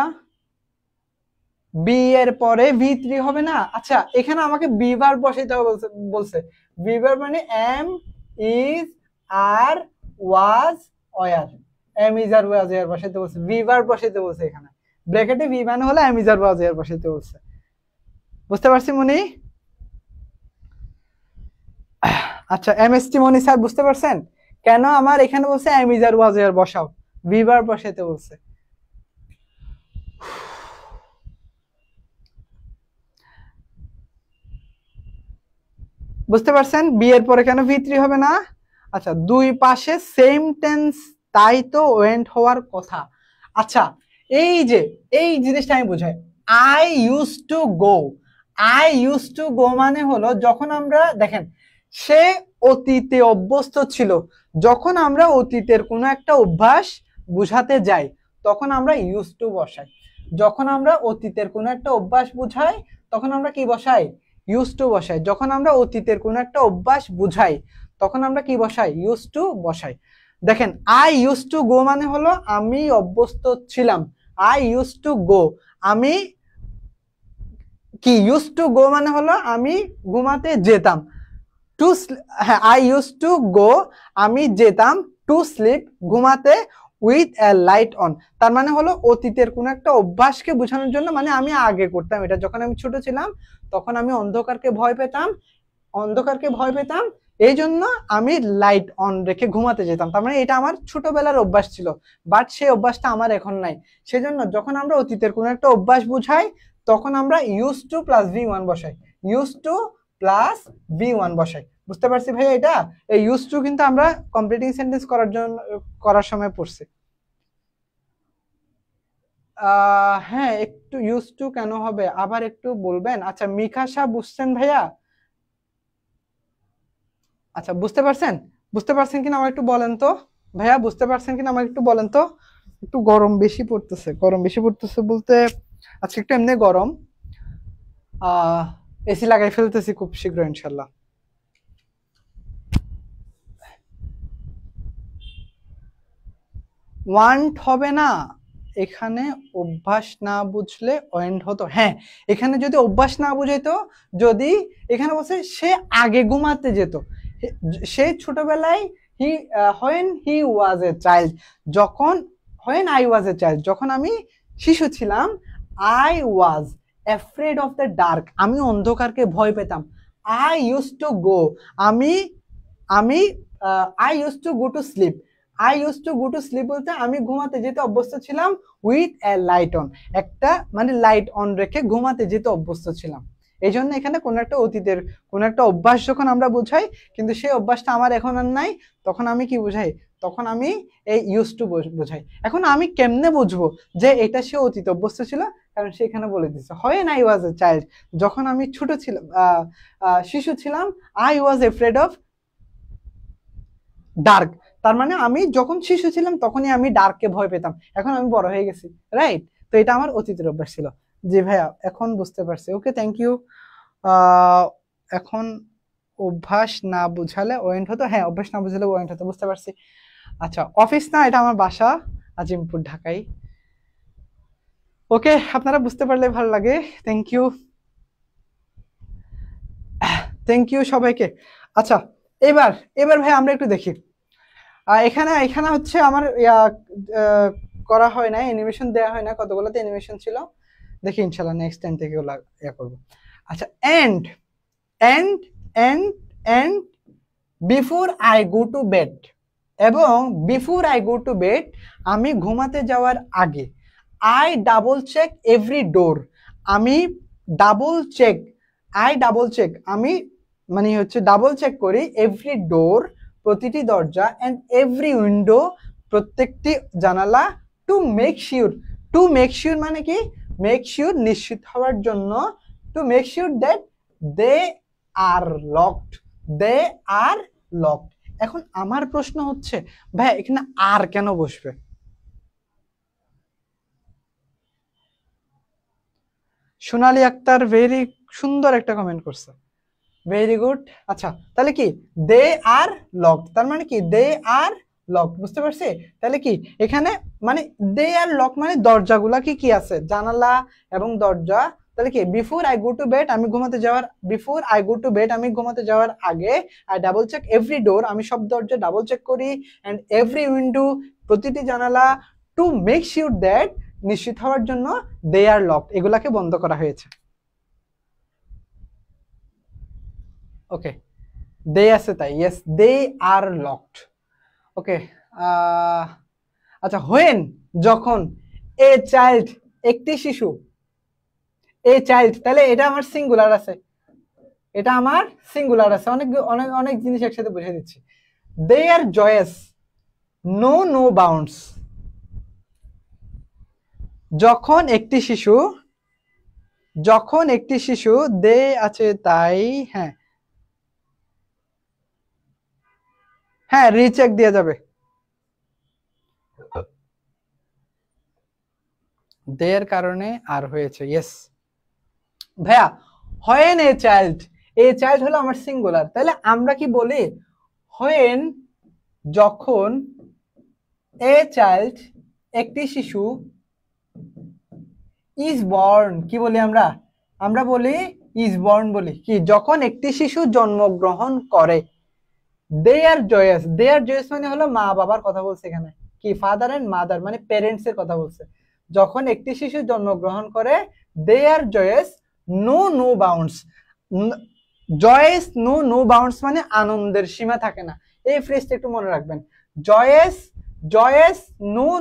বি এর পরে V3 হবে না? আচ্ছা, এখানে আমাকে বি ভার্ব বসাইতে হবে বলছে। বি ভার্ব মানে am, is, are, was, were. Am is are was were বসাইতে বলছে, বি ভার্ব বসাইতে বলছে এখানে। ব্র্যাকেটে বি মানে হলো am is are was were বসাইতে বলছে। বুঝতে পারছি মনি? আচ্ছা, এমএসটি মনি স্যার বুঝতে পারছেন কেন আমার এখানে বলছে am is are was were বসাও, বি ভার্ব বসাইতে বলছে? বুঝতে পারছেন বি এর পরে কেন V3 হবে না? আচ্ছা, দুই পাশে সেম টেন্স, তাই তো ওয়েন্ট হওয়ার কথা। আচ্ছা, এই জিনিসটা আমি বুঝাই। I use to go, I use to go মানে হলো যখন আমরা দেখেন সে অতীতে অভ্যস্ত ছিল, যখন আমরা অতীতের কোনো একটা অভ্যাস বুঝাতে যাই তখন আমরা ইউজ টু বসাই। যখন আমরা অতীতের কোনো একটা অভ্যাস বুঝাই তখন আমরা কি বসাই? ইউজ টু বসাই। যখন আমরা অতীতের কোনো একটা অভ্যাস বুঝাই তখন আমরা কি বসাই? ইউজ টু বসাই। দেখেন, আই ইউজ টু গো মানে হলো আমি অভ্যস্ত ছিলাম। আই ইউজ টু গো, আমি কি ইউজ টু গো মানে হলো আমি ঘুমাতে যেতাম। টু, হ্যাঁ, আই ইউজ টু গো, আমি যেতাম টু স্লিপ, ঘুমাতে, উইথ এ লাইট অন। তার মানে হলো অতীতের কোনো একটা অভ্যাসকে বোঝানোর জন্য, মানে আমি আগে করতাম এটা, যখন আমি ছোট ছিলাম তখন আমি অন্ধকারকে ভয় পেতাম, এই জন্য আমি লাইট অন রেখে ঘুমাতে যেতাম। তার মানে এটা আমার ছোটবেলার অভ্যাস ছিল, বাট সেই অভ্যাসটা আমার এখন নাই। সেজন্য যখন আমরা অতীতের কোনো একটা অভ্যাস বুঝাই তখন আমরা ইউজ টু প্লাস V1 বসাই, ইউজ টু প্লাস V1 বসাই। বুঝতে পারছি ভাইয়া? এটা এই ইউজ টু কিন্তু আমরা কমপ্লিটিং সেন্টেন্স করার সময় পড়ছি। হ্যাঁ, একটু ইউজ টু কেন হবে আবার একটু বলবেন? আচ্ছা, মিকাশা বুঝছেন ভাইয়া? আচ্ছা, বুঝতে পারছেন কিনা আমার একটু বলেন তো ভাইয়া, বুঝতে পারছেন কিনা আমার একটু বলেন তো? একটু গরম বেশি পড়তেছে বলতে আজকে একটু এমনি গরম, এসি লাগাই ফেলতেছি খুব শীঘ্র ইনশাল্লাহ। ওয়ান্ট হবে না, এখানে অভ্যাস না বুঝলে ওয়েন্ট হতো। হ্যাঁ, এখানে যদি অভ্যাস না বুঝাইতো, যদি এখানে বলছে সে আগে ঘুমাতে যেত, সে ছোটবেলায় when he was a child, when I was a child, যখন আমি শিশু ছিলাম, I was afraid of the dark, আমি অন্ধকারকে ভয় পেতাম। আই ইউজ টু গো, আমি আমি I use to go to sleep, I use to go to sleep বলতে আমি ঘুমাতে যেতে অভ্যস্ত ছিলাম উইথ এ লাইট অন, একটা মানে লাইট অন রেখে ঘুমাতে যেতে অভ্যস্ত ছিলাম। এই জন্য এখানে কোনো একটা অতীতের কোনো একটা অভ্যাস যখন আমরা বুঝাই কিন্তু সেই অভ্যাসটা আমার এখন আর নাই, তখন আমি কি বুঝাই? তখন আমি এই ইউজ টু বুঝাই। এখন আমি কেমনে বুঝবো যে এটা সে অতীত অভ্যস্ত ছিল? কারণ সে এখানে বলে দিচ্ছে when I was a child, যখন আমি ছোট ছিলাম, শিশু ছিলাম, I was afraid of dark, তার মানে আমি যখন শিশু ছিলাম তখনই আমি ডার্ককে ভয় পেতাম, এখন আমি বড় হয়ে গেছি, রাইট? তো এটা আমার অতীতের অভ্যাস ছিল। জি ভাইয়া, এখন বুঝতে পারছি, ওকে, থ্যাংক ইউ। এখন অভ্যাস না বুঝালে ওয়েন্ট হতো, হ্যাঁ, অভ্যাস না বুঝালে ওয়েন্ট হতো, বুঝতে পারছি। আচ্ছা, অফিস না, এটা আমার বাসা, আজিমপুর, ঢাকায়। ওকে, আপনারা বুঝতে পারলে ভালো লাগে, থ্যাংক ইউ সবাইকে। আচ্ছা, এবার ভাই আমরা একটু দেখি, এখানে হচ্ছে আমার করা হয় না, অ্যানিমেশন দেওয়া হয় না, কতগুলোতে অ্যানিমেশন ছিল, দেখি ইনশাআল্লাহ নেক্সট টাইম থেকে ওগুলো করব। আচ্ছা, and and and and before I go to bed, এবং before I go to bed, আমি ঘুমাতে যাওয়ার আগে, I double check every door, আমি ডাবল চেক, আমি মানে হচ্ছে ডাবল চেক করি এভরি ডোর, প্রতিটি দরজা অ্যান্ড এভরি উইন্ডো প্রত্যেকটি জানালা টু মেক শিওর মানে কি মেক শিওর নিশ্চিত হওয়ার জন্য to make sure that they are locked এখন আমার প্রশ্ন হচ্ছে ভাই এখানে আর কেন বসবে সোনালী আক্তার ভেরি সুন্দর একটা কমেন্ট করছে ভেরি গুড আচ্ছা তাহলে কি দে আর লকড তার মানে কি দে আর লকড বুঝতে পারছি তাহলে কি এখানে মানে দে আর লক মানে দরজাগুলা কি কি আছে জানালা এবং দরজা তাহলে কি before I go to bed আমি ঘুমাতে যাওয়ার আগে I double check every door আমি সব দরজা ডাবল চেক করি এন্ড এভরি উইন্ডো প্রতিটি জানালা টু মেক শিওর দ্যাট নিশ্চিত হওয়ার জন্য দে আর লকড এগুলাকে বন্ধ করা হয়েছে ওকে দে আছে তাই ইয়েস দে আর লকড ওকে আচ্ছা হোয়েন যখন এ চাইল্ড একটি শিশু এ চাইল্ড তাহলে এটা আমার সিঙ্গুলার আছে অনেক অনেক অনেক জিনিস একসাথে বুঝিয়ে দিচ্ছি দে আর জয়েস নো বাউন্ডস যখন একটি শিশু দে আছে তাই হ্যাঁ রিচেক দিয়ে যাবে দের কারণে আর হয়েছে ইয়েস ভাইয়া হোয়েন এ চাইল্ড হলো আমার সিঙ্গুলার তাহলে আমরা কি বলি হোয়েন যখন এ চাইল্ড একটি শিশু ইজ বর্ন কি বলি আমরা বলি ইজ বর্ন বলি কি যখন একটি শিশু জন্মগ্রহণ করে দে আর জয়েস মানে হলো মা বাবার কথা বলছে এখানে কি ফাদার এন্ড মাদার মানে প্যারেন্টস এর কথা বলছে যখন একটি শিশু জন্মগ্রহণ করে their joys know bounds joys know bounds মানে আনন্দের সীমা থাকে না এই ফ্রেজটা একটু মনে রাখবেন জয়েস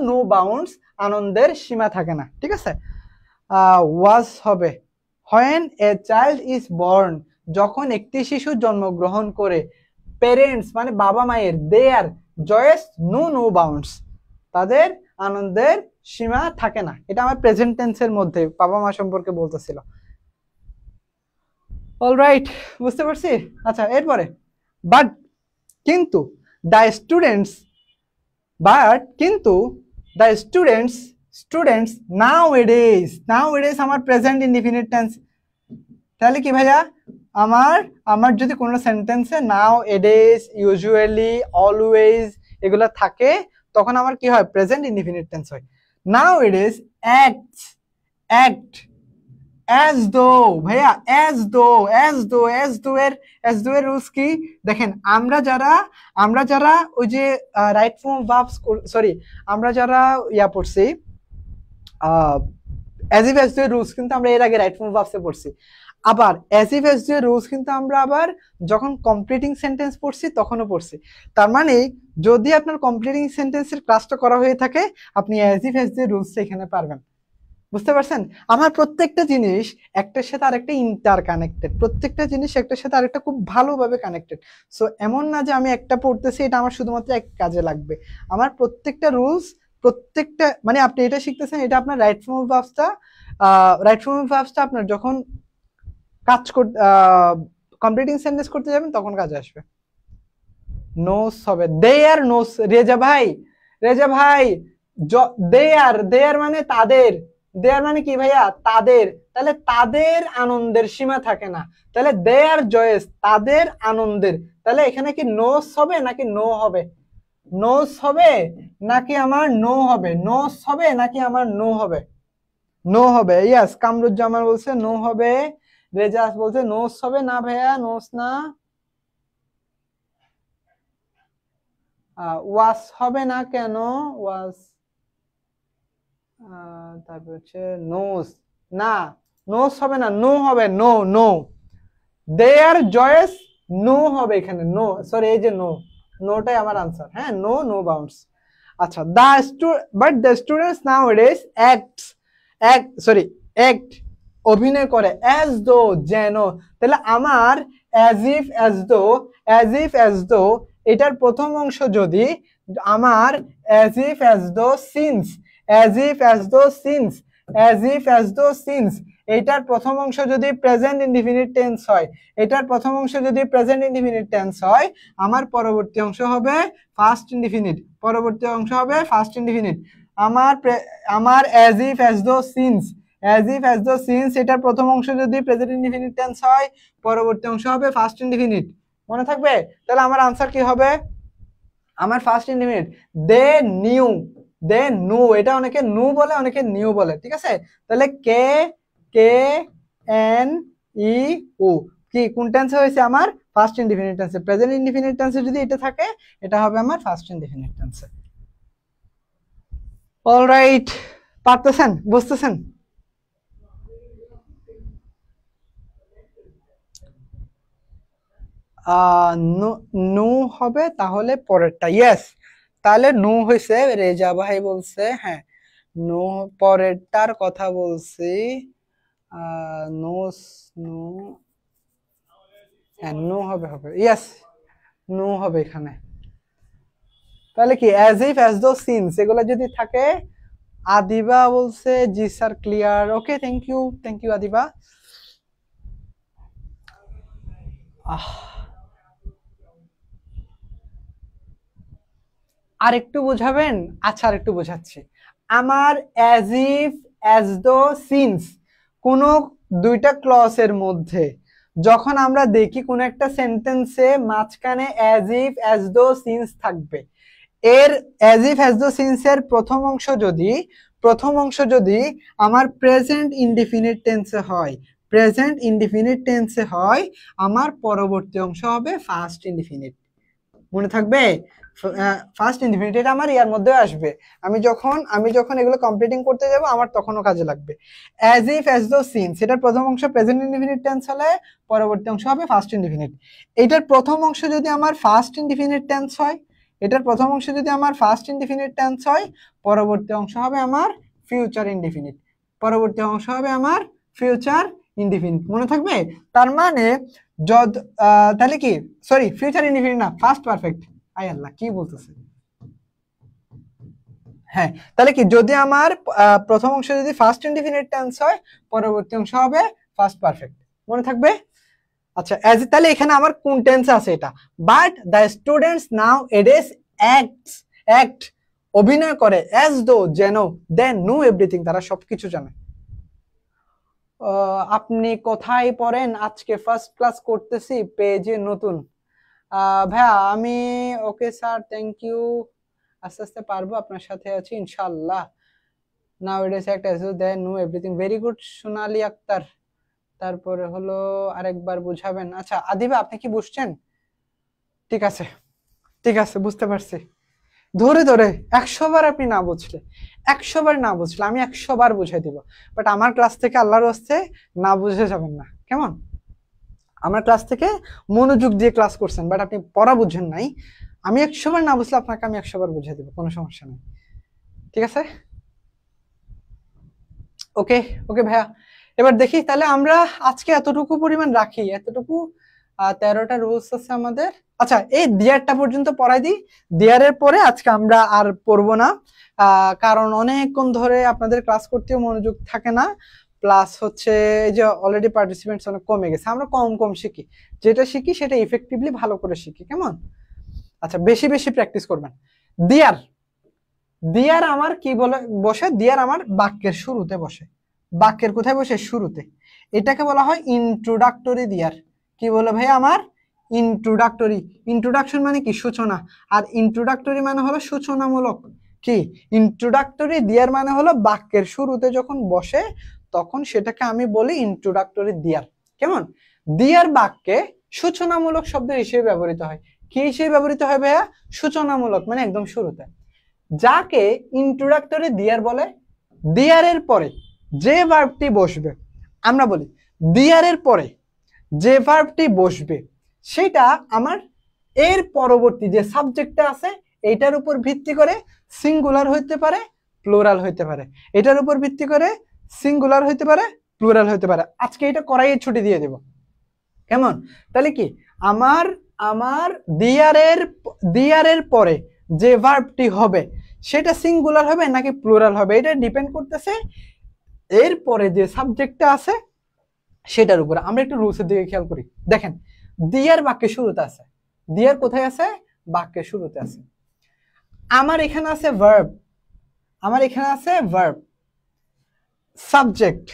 নো বাউন্ডস আনন্দের সীমা থাকে না ঠিক আছে ওয়াজ হবে when a child is born যখন একটি শিশু জন্মগ্রহণ করে প্যারেন্টস মানে বাবা মায়ের দে আর জয়েস নো বাউন্ডস তাদের আনন্দের সীমা থাকে না এটা আমার প্রেজেন্ট টেন্সের মধ্যে বাবা মা সম্পর্কে বলতেছিল অলরাইট বুঝতে পারছি আচ্ছা এরপরে বাট কিন্তু দ্য স্টুডেন্টস নাউএডেজ আমার প্রেজেন্ট ইনডিফিনিট টেন্স তাহলে কি ভাইয়া আমার যদি কোনো সেন্টেন্সে নাউএডেজ ইউজুয়ালি অলওয়েজ এগুলো থাকে তখন আমার কি হয় প্রেজেন্ট ইনডিফিনিট টেন্স হয় নাউএডেজ অ্যাক্ট as though ভাইয়া as though এর রুলস কি দেখেন আমরা যারা ওই যে রাইট ফর্ম ভার্বস সরি আমরা যারা পড়ছি as if as though এর রুলস কিন্তু আমরা এর আগে রাইট ফর্ম ভার্বসে পড়ছি আবার as if as though এর রুলস কিন্তু আমরা আবার যখন কমপ্লিটিং সেন্টেন্স পড়ছি তখনও পড়ছি তার মানে যদি আপনার কমপ্লিটিং সেন্টেন্সের ক্লাসটা করা হয়ে থাকে আপনি as if as though এর রুলস এখানে পারবেন বুঝতে পারছেন আমার প্রত্যেকটা জিনিস একটার সাথে আরেকটা ইন্টার কানেক্টেড প্রত্যেকটা জিনিস একটার সাথে আরেকটা খুব ভালোভাবে কানেক্টেড সো এমন না যে আমি একটা পড়তেছি এটা আমার শুধুমাত্র এক কাজে লাগবে আমার প্রত্যেকটা রুলস প্রত্যেকটা মানে আপনি এটা শিখতেছেন এটা আপনার রাইট ফর্ম ভার্বসটা আপনার যখন কাজ কমপ্লিটিং সেন্টেন্স করতে যাবেন তখন কাজে আসবে নোস হবে দে আর নোস রেজা ভাই দে আর মানে তাদের দেয়ার মানে কি ভাইয়া তাদের তাহলে তাদের আনন্দের সীমা থাকে না তাহলে দে আর জয়েস তাদের আনন্দের তাহলে এখানে কি নোস হবে নাকি নো হবে নাকি আমার নো হবে ইয়েস কামরুজ্জামান বলছে নো হবে রেজাস বলছে নোস হবে না ভাইয়া নোস না ওয়াস হবে না কেন ওয়াস তারপর হচ্ছে নোস হবে না নো হবে নো দে আর জয়েস নো হবে এখানে নো সরি এই যে নোটাই আমার আনসার হ্যাঁ নো বাউন্ডস আচ্ছা বাট দ্য স্টুডেন্টস নাউএডেজ অ্যাক্ট অভিনয় করে as though যেন তাহলে আমার as if as though এটার প্রথম অংশ যদি আমার as if as though since as if as though since as if as though since এটার প্রথম অংশ যদি প্রেজেন্ট ইনডিফিনিট টেন্স হয়, এটার প্রথম অংশ যদি প্রেজেন্ট ইনডিফিনিট টেন্স হয়, আমার পরবর্তী অংশ হবে ফার্স্ট ইনডিফিনিট, পরবর্তী অংশ হবে ফার্স্ট ইনডিফিনিট। আমার as if as though since as if as though since এটার প্রথম অংশ যদি প্রেজেন্ট ইনডিফিনিট টেন্স হয়, পরবর্তী অংশ হবে ফার্স্ট ইনডিফিনিট। মনে থাকবে? তাহলে আমার আনসার কি হবে? আমার ফার্স্ট ইনডিফিনিট দে নিউ, এটা অনেকে নু বলে, অনেকে নিউ বলে, ঠিক আছে? তাহলে কে কে এন ই উ কি কোন টেন্সে হয়েছে? আমার ফার্স্ট ইনডিফিনিট টেন্সে। প্রেজেন্ট ইনডিফিনিট টেন্সে যদি এটা থাকে, এটা হবে আমার ফার্স্ট ইনডিফিনিট টেন্সে। অলরাইট, পারতেছেন? বুঝতেছেন? নু হবে তাহলে পরেরটা। ইয়েস, তাহলে নু হয়েছে, রেজা ভাই বলছে। হ্যাঁ, নু পরেরটার কথা বলছি। নো নু, হ্যাঁ নু হবে, ইয়েস নু হবে এখানে। তাহলে কি as if as though since এগুলো যদি থাকে। আদিবা বলছে জি sir clear. Okay, thank you Adiba. আর একটু বোঝাবেন? আচ্ছা, আর একটু বোঝাচ্ছি। আমার as if as though since কোন দুইটা ক্লজের মধ্যে যখন আমরা দেখি কোন একটা সেন্টেন্সে মাঝখানে as if as though since থাকবে, এর as if as though since এর প্রথম অংশ যদি আমার প্রেজেন্ট ইনডিফিনিট টেন্সে হয়, প্রেজেন্ট ইনডিফিনিট টেন্সে হয়, আমার পরবর্তী অংশ হবে ফার্স্ট ইনডিফিনিট। মনে থাকবে? ফার্স্ট ইনডিফিনিট এটা আমার ইয়ার মধ্যে আসবে। আমি যখন এগুলো কমপ্লিটিং করতে যাব, আমার তখনও কাজে লাগবে। as if as though since এটার প্রথম অংশ প্রেজেন্ট ইনডিফিনিট টেন্স হলে পরবর্তী অংশ হবে ফার্স্ট ইনডিফিনিট। এটার প্রথম অংশ যদি আমার ফার্স্ট ইনডিফিনিট টেন্স হয়, এটার প্রথম অংশ যদি আমার ফার্স্ট ইনডিফিনিট টেন্স হয়, পরবর্তী অংশ হবে আমার ফিউচার ইনডিফিনিট, পরবর্তী অংশ হবে আমার ফিউচার ইনডিফিনিট। মনে থাকবে? তার মানে তাহলে কি, সরি ফিউচার ইনডিফিনিট না, ফার্স্ট পারফেক্ট। আই আল্লাহ, কি বলতেছে? হ্যাঁ, তাহলে কি যদি আমার প্রথম অংশ যদি ফার্স্ট ইনডিফিনিট টেন্স হয়, পরবর্তী অংশ হবে ফার্স্ট পারফেক্ট। মনে থাকবে? আচ্ছা, তাহলে এখানে আমার কোন টেন্সে আছে এটা? But the students nowadays act অভিনয় করে অ্যাজ দো, যেন দে নো এভরিথিং, তারা সবকিছু জানে। আপনি কোথায় পড়েন? আজকে ফার্স্ট ক্লাস করতেছি, পেজে নতুন। ভাইয়া আমি ওকে স্যার, থ্যাংক ইউ, আস্তে আস্তে পারবো, আপনার সাথে আছি ইনশাআল্লাহ। Now it is act as though they know everything. Very good Sonali Akter. তারপরে হলো আরেকবার বুঝাবেন। আচ্ছা আদিবা, আপনি কি বুঝছেন? ঠিক আছে, বুঝতে পারছি। ধরে 100 বার আপনি না বুঝলে, 100 বার না বুঝলে আমি 100 বার বুঝাই দিব। বাট আমার ক্লাস থেকে আল্লাহর হস্তে না বুঝে যাবেন না, কেমন? আমার ক্লাস থেকে মনোযোগ দিয়ে ক্লাস করছেন, বাট আপনি পড়া বুঝেন নাই। আমি 100 বার না বুঝলে আপনাকে আমি 100 বার বুঝিয়ে দিব, কোনো সমস্যা নেই। ঠিক আছে? ওকে ভাইয়া, এবার দেখি তাহলে আমরা আজকে এতটুকু পরিমাণ রাখি, এতটুকু 13টা রুলস আছে আমাদের। আচ্ছা, এই দিয়ারটা পর্যন্ত পড়াই দিই, দিয়ারের পরে আজকে আমরা আর পড়বো না, কারণ অনেকক্ষণ ধরে আপনাদের ক্লাস করতেও মনোযোগ থাকে না, প্লাস হচ্ছে এই যে অলরেডি পার্টিসিপেন্টস অনেক কমে গেছে, আমরা কম শিখি, যেটা শিখি সেটা ইফেক্টিভলি ভালো করে শিখি, কেমন? আচ্ছা, বেশি প্র্যাকটিস করবেন। দিয়ার আমার কি বসে? দিয়ার আমার বাক্যের শুরুতে বসে। বাক্যের কোথায় বসে? শুরুতে। এটাকে বলা হয় ইন্ট্রোডাক্টরি দিয়ার। কি বলে ভাই? আমার ইন্ট্রোডাক্টরি। ইন্ট্রোডাকশন মানে কি? সূচনা। আর ইন্ট্রোডাক্টরি মানে হলো সূচনামূলক। কি ইন্ট্রোডাক্টরি দিয়ার মানে হলো বাক্যের শুরুতে যখন বসে তখন সেটাকে আমি বলি ইন্ট্রোডাক্টরি দিয়ার। কেমন? দিয়ার বাক্যে সূচনামূলক শব্দ হিসেবে ব্যবহৃত হয়। কি হিসেবে ব্যবহৃত হয় ভাইয়া? সূচনামূলক, মানে একদম শুরুতে। যাকে ইন্ট্রোডাক্টরি দিয়ার বলে। দিয়ারের পরে যে ভার্বটি বসবে, আমরা বলি দিয়ারের পরে যে ভার্বটি বসবে সেটা আমার এর পরবর্তী যে সাবজেক্টটা আছে এটার উপর ভিত্তি করে সিঙ্গুলার হইতে পারে, প্লুরাল হইতে পারে। এটার উপর ভিত্তি করে সিঙ্গুলার হইতে পারে, প্লুরাল হইতে পারে। আজকে এটা করাই ছুটি দিয়ে দেব, কেমন? তাহলে কি আমার আমার দিয়ারের পরে যে ভার্বটি হবে সেটা সিঙ্গুলার হবে নাকি প্লুরাল হবে, এটা ডিপেন্ড করতেছে এর পরে যে সাবজেক্টটা আছে সেটার উপরে। আমরা একটু রুলসের দিকে খেয়াল করি। দেখেন, দিয়ার বাক্যের শুরুতে আছে, দিয়ার কোথায় আছে? বাক্যের শুরুতে আছে। আমার এখানে আছে ভার্ব, আমার এখানে আছে ভার্ব, সাবজেক্ট।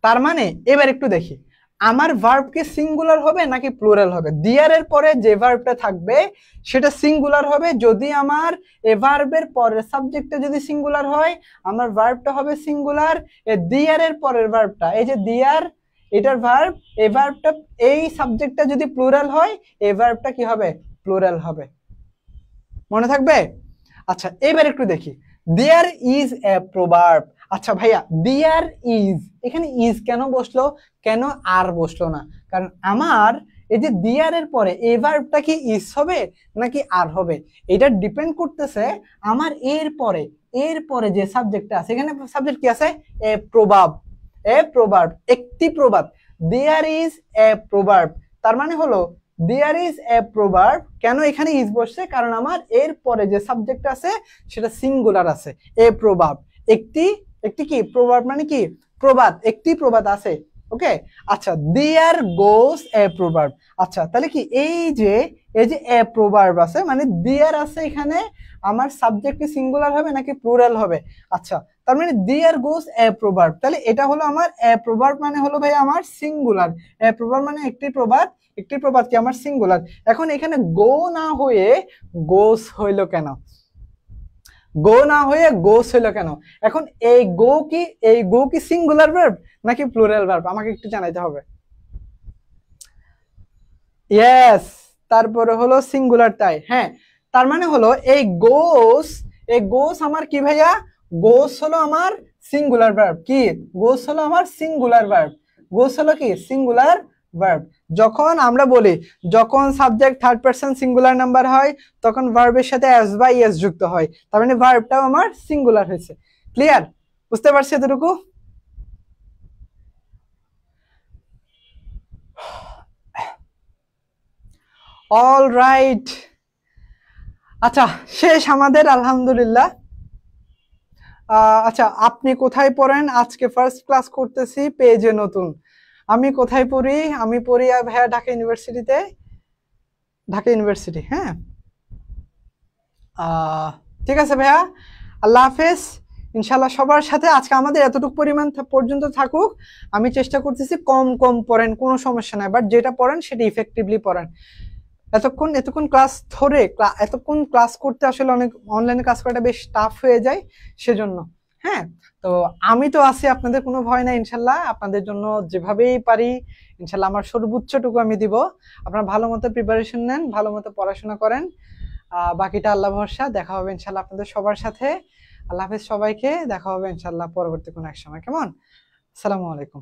তার মানে এবার একটু দেখি আমার ভার্ব কি সিঙ্গুলার হবে নাকি প্লুরাল হবে। দিয়ারের পরে যে ভার্বটা থাকবে সেটা সিঙ্গুলার হবে যদি আমার এ ভার্বের পরের সাবজেক্টটা যদি সিঙ্গুলার হয়, আমার ভার্বটা হবে সিঙ্গুলার। এ দিয়ারের পরের ভার্বটা, এই যে দিয়ার, এটার ভার্ব, এই ভার্বটা, এই সাবজেক্টটা যদি প্লুরাল হয়, এই ভার্বটা কি হবে? প্লুরাল হবে। মনে থাকবে? আচ্ছা, এবার একটু দেখি দেয়ার ইজ এ প্রোভার্ব। আচ্ছা ভাইয়া, দেয়ার ইজ, এখানে ইজ কেন বসলো, কেন আর বসলো না? কারণ আমার এই যে দেয়ারের পরে এই ভার্বটা কি ইজ হবে নাকি আর হবে, এটা ডিপেন্ড করতেছে আমার এর পরে যে সাবজেক্টটা আছে। এখানে সাবজেক্ট কি আছে? এ প্রোভার্ব, এ প্রোভার্ব, একটি প্রবাদ। দেয়ার ইজ এ প্রোভার্ব, তার মানে হলো দেয়ার ইজ এ প্রোভার্ব। কেন এখানে ইজ বসছে? কারণ আমার এর পরে যে সাবজেক্ট আছে সেটা সিঙ্গুলার আছে, এ প্রোভার্ব। একটি একটি কি প্রোভার্ব মানে কি? প্রবাদ, একটি প্রবাদ আছে। ওকে, আচ্ছা, দেয়ার গোস এ প্রোভার্ব। আচ্ছা, তাহলে কি এই যে এ প্রোভার্ব আছে মানে দেয়ার আছে, এখানে আমার সাবজেক্ট কি সিঙ্গুলার হবে নাকি প্লুরাল হবে? আচ্ছা, তার মানে দেয়ার গোস এ প্রোভার্ব, তাহলে এটা হলো আমার এ প্রোভার্ব মানে হলো ভাই আমার সিঙ্গুলার। এ প্রোভার্ব মানে একটি প্রবাদ, একটি প্রবাদ কি আমার সিঙ্গুলার। এখন এখানে গো না হয়ে গোস হইলো কেন? গো না হয়ে গোস হইলো কেন? এখন এই গো কি সিঙ্গুলার ভার্ব নাকি প্লুরাল ভার্ব? আমাকে একটু জানাইতে হবে। ইয়েস, তারপরে হলো সিঙ্গুলারটাই। হ্যাঁ, তার মানে হলো এই গোস আমার কি ভাইয়া? গোস হলো আমার সিঙ্গুলার ভার্ব। কি গোস হলো আমার সিঙ্গুলার ভার্ব, গোস হলো কি সিঙ্গুলার ভার্ব। যখন আমরা বলি যখন subject third person singular number হয় তখন ভার্বের সাথে এস বা ইএস যুক্ত হয়, তার মানে ভার্বটাও আমার সিঙ্গুলার হয়েছে। ক্লিয়ার? বুঝতে পারছি এতটুকু? All right. আচ্ছা, শেষ আমাদের আলহামদুলিল্লাহ। আচ্ছা, আপনি কোথায় পড়েন? আজকে ফার্স্ট ক্লাস করতেছি, পেজে নতুন। আমি কোথায় পড়ি? আমি পড়ি ভাইয়া ঢাকা ইউনিভার্সিটিতে, ঢাকা ইউনিভার্সিটি। হ্যাঁ, ঠিক আছে ভাইয়া, আল্লাহ হাফেজ। ইনশাল্লাহ সবার সাথে আজকে আমাদের এতটুকু পরিমাণ পর্যন্ত থাকুক। আমি চেষ্টা করতেছি কম কম পড়েন, কোনো সমস্যা নাই, বাট যেটা পড়েন সেটা ইফেক্টিভলি পড়েন। এতক্ষণ ক্লাস ধরে এতক্ষণ ক্লাস করতে আসলে অনেক অনলাইনে ক্লাস করাটা বেশ টাফ হয়ে যায়, সেজন্য। হ্যাঁ, তো আমি তো আছি, আপনাদের কোনো ভয় নাই ইনশাল্লাহ। আপনাদের জন্য যেভাবেই পারি ইনশাল্লাহ আমার সর্বোচ্চটুকু আমি দিব। আপনারা ভালো মতো প্রিপারেশন নেন, ভালো মতো পড়াশোনা করেন। বাকিটা আল্লাহ ভরসা। দেখা হবে ইনশাল্লাহ আপনাদের সবার সাথে। আল্লাহ হাফেজ সবাইকে, দেখা হবে ইনশাল্লাহ পরবর্তী কোনো এক সময়। কেমন? আসসালামু আলাইকুম।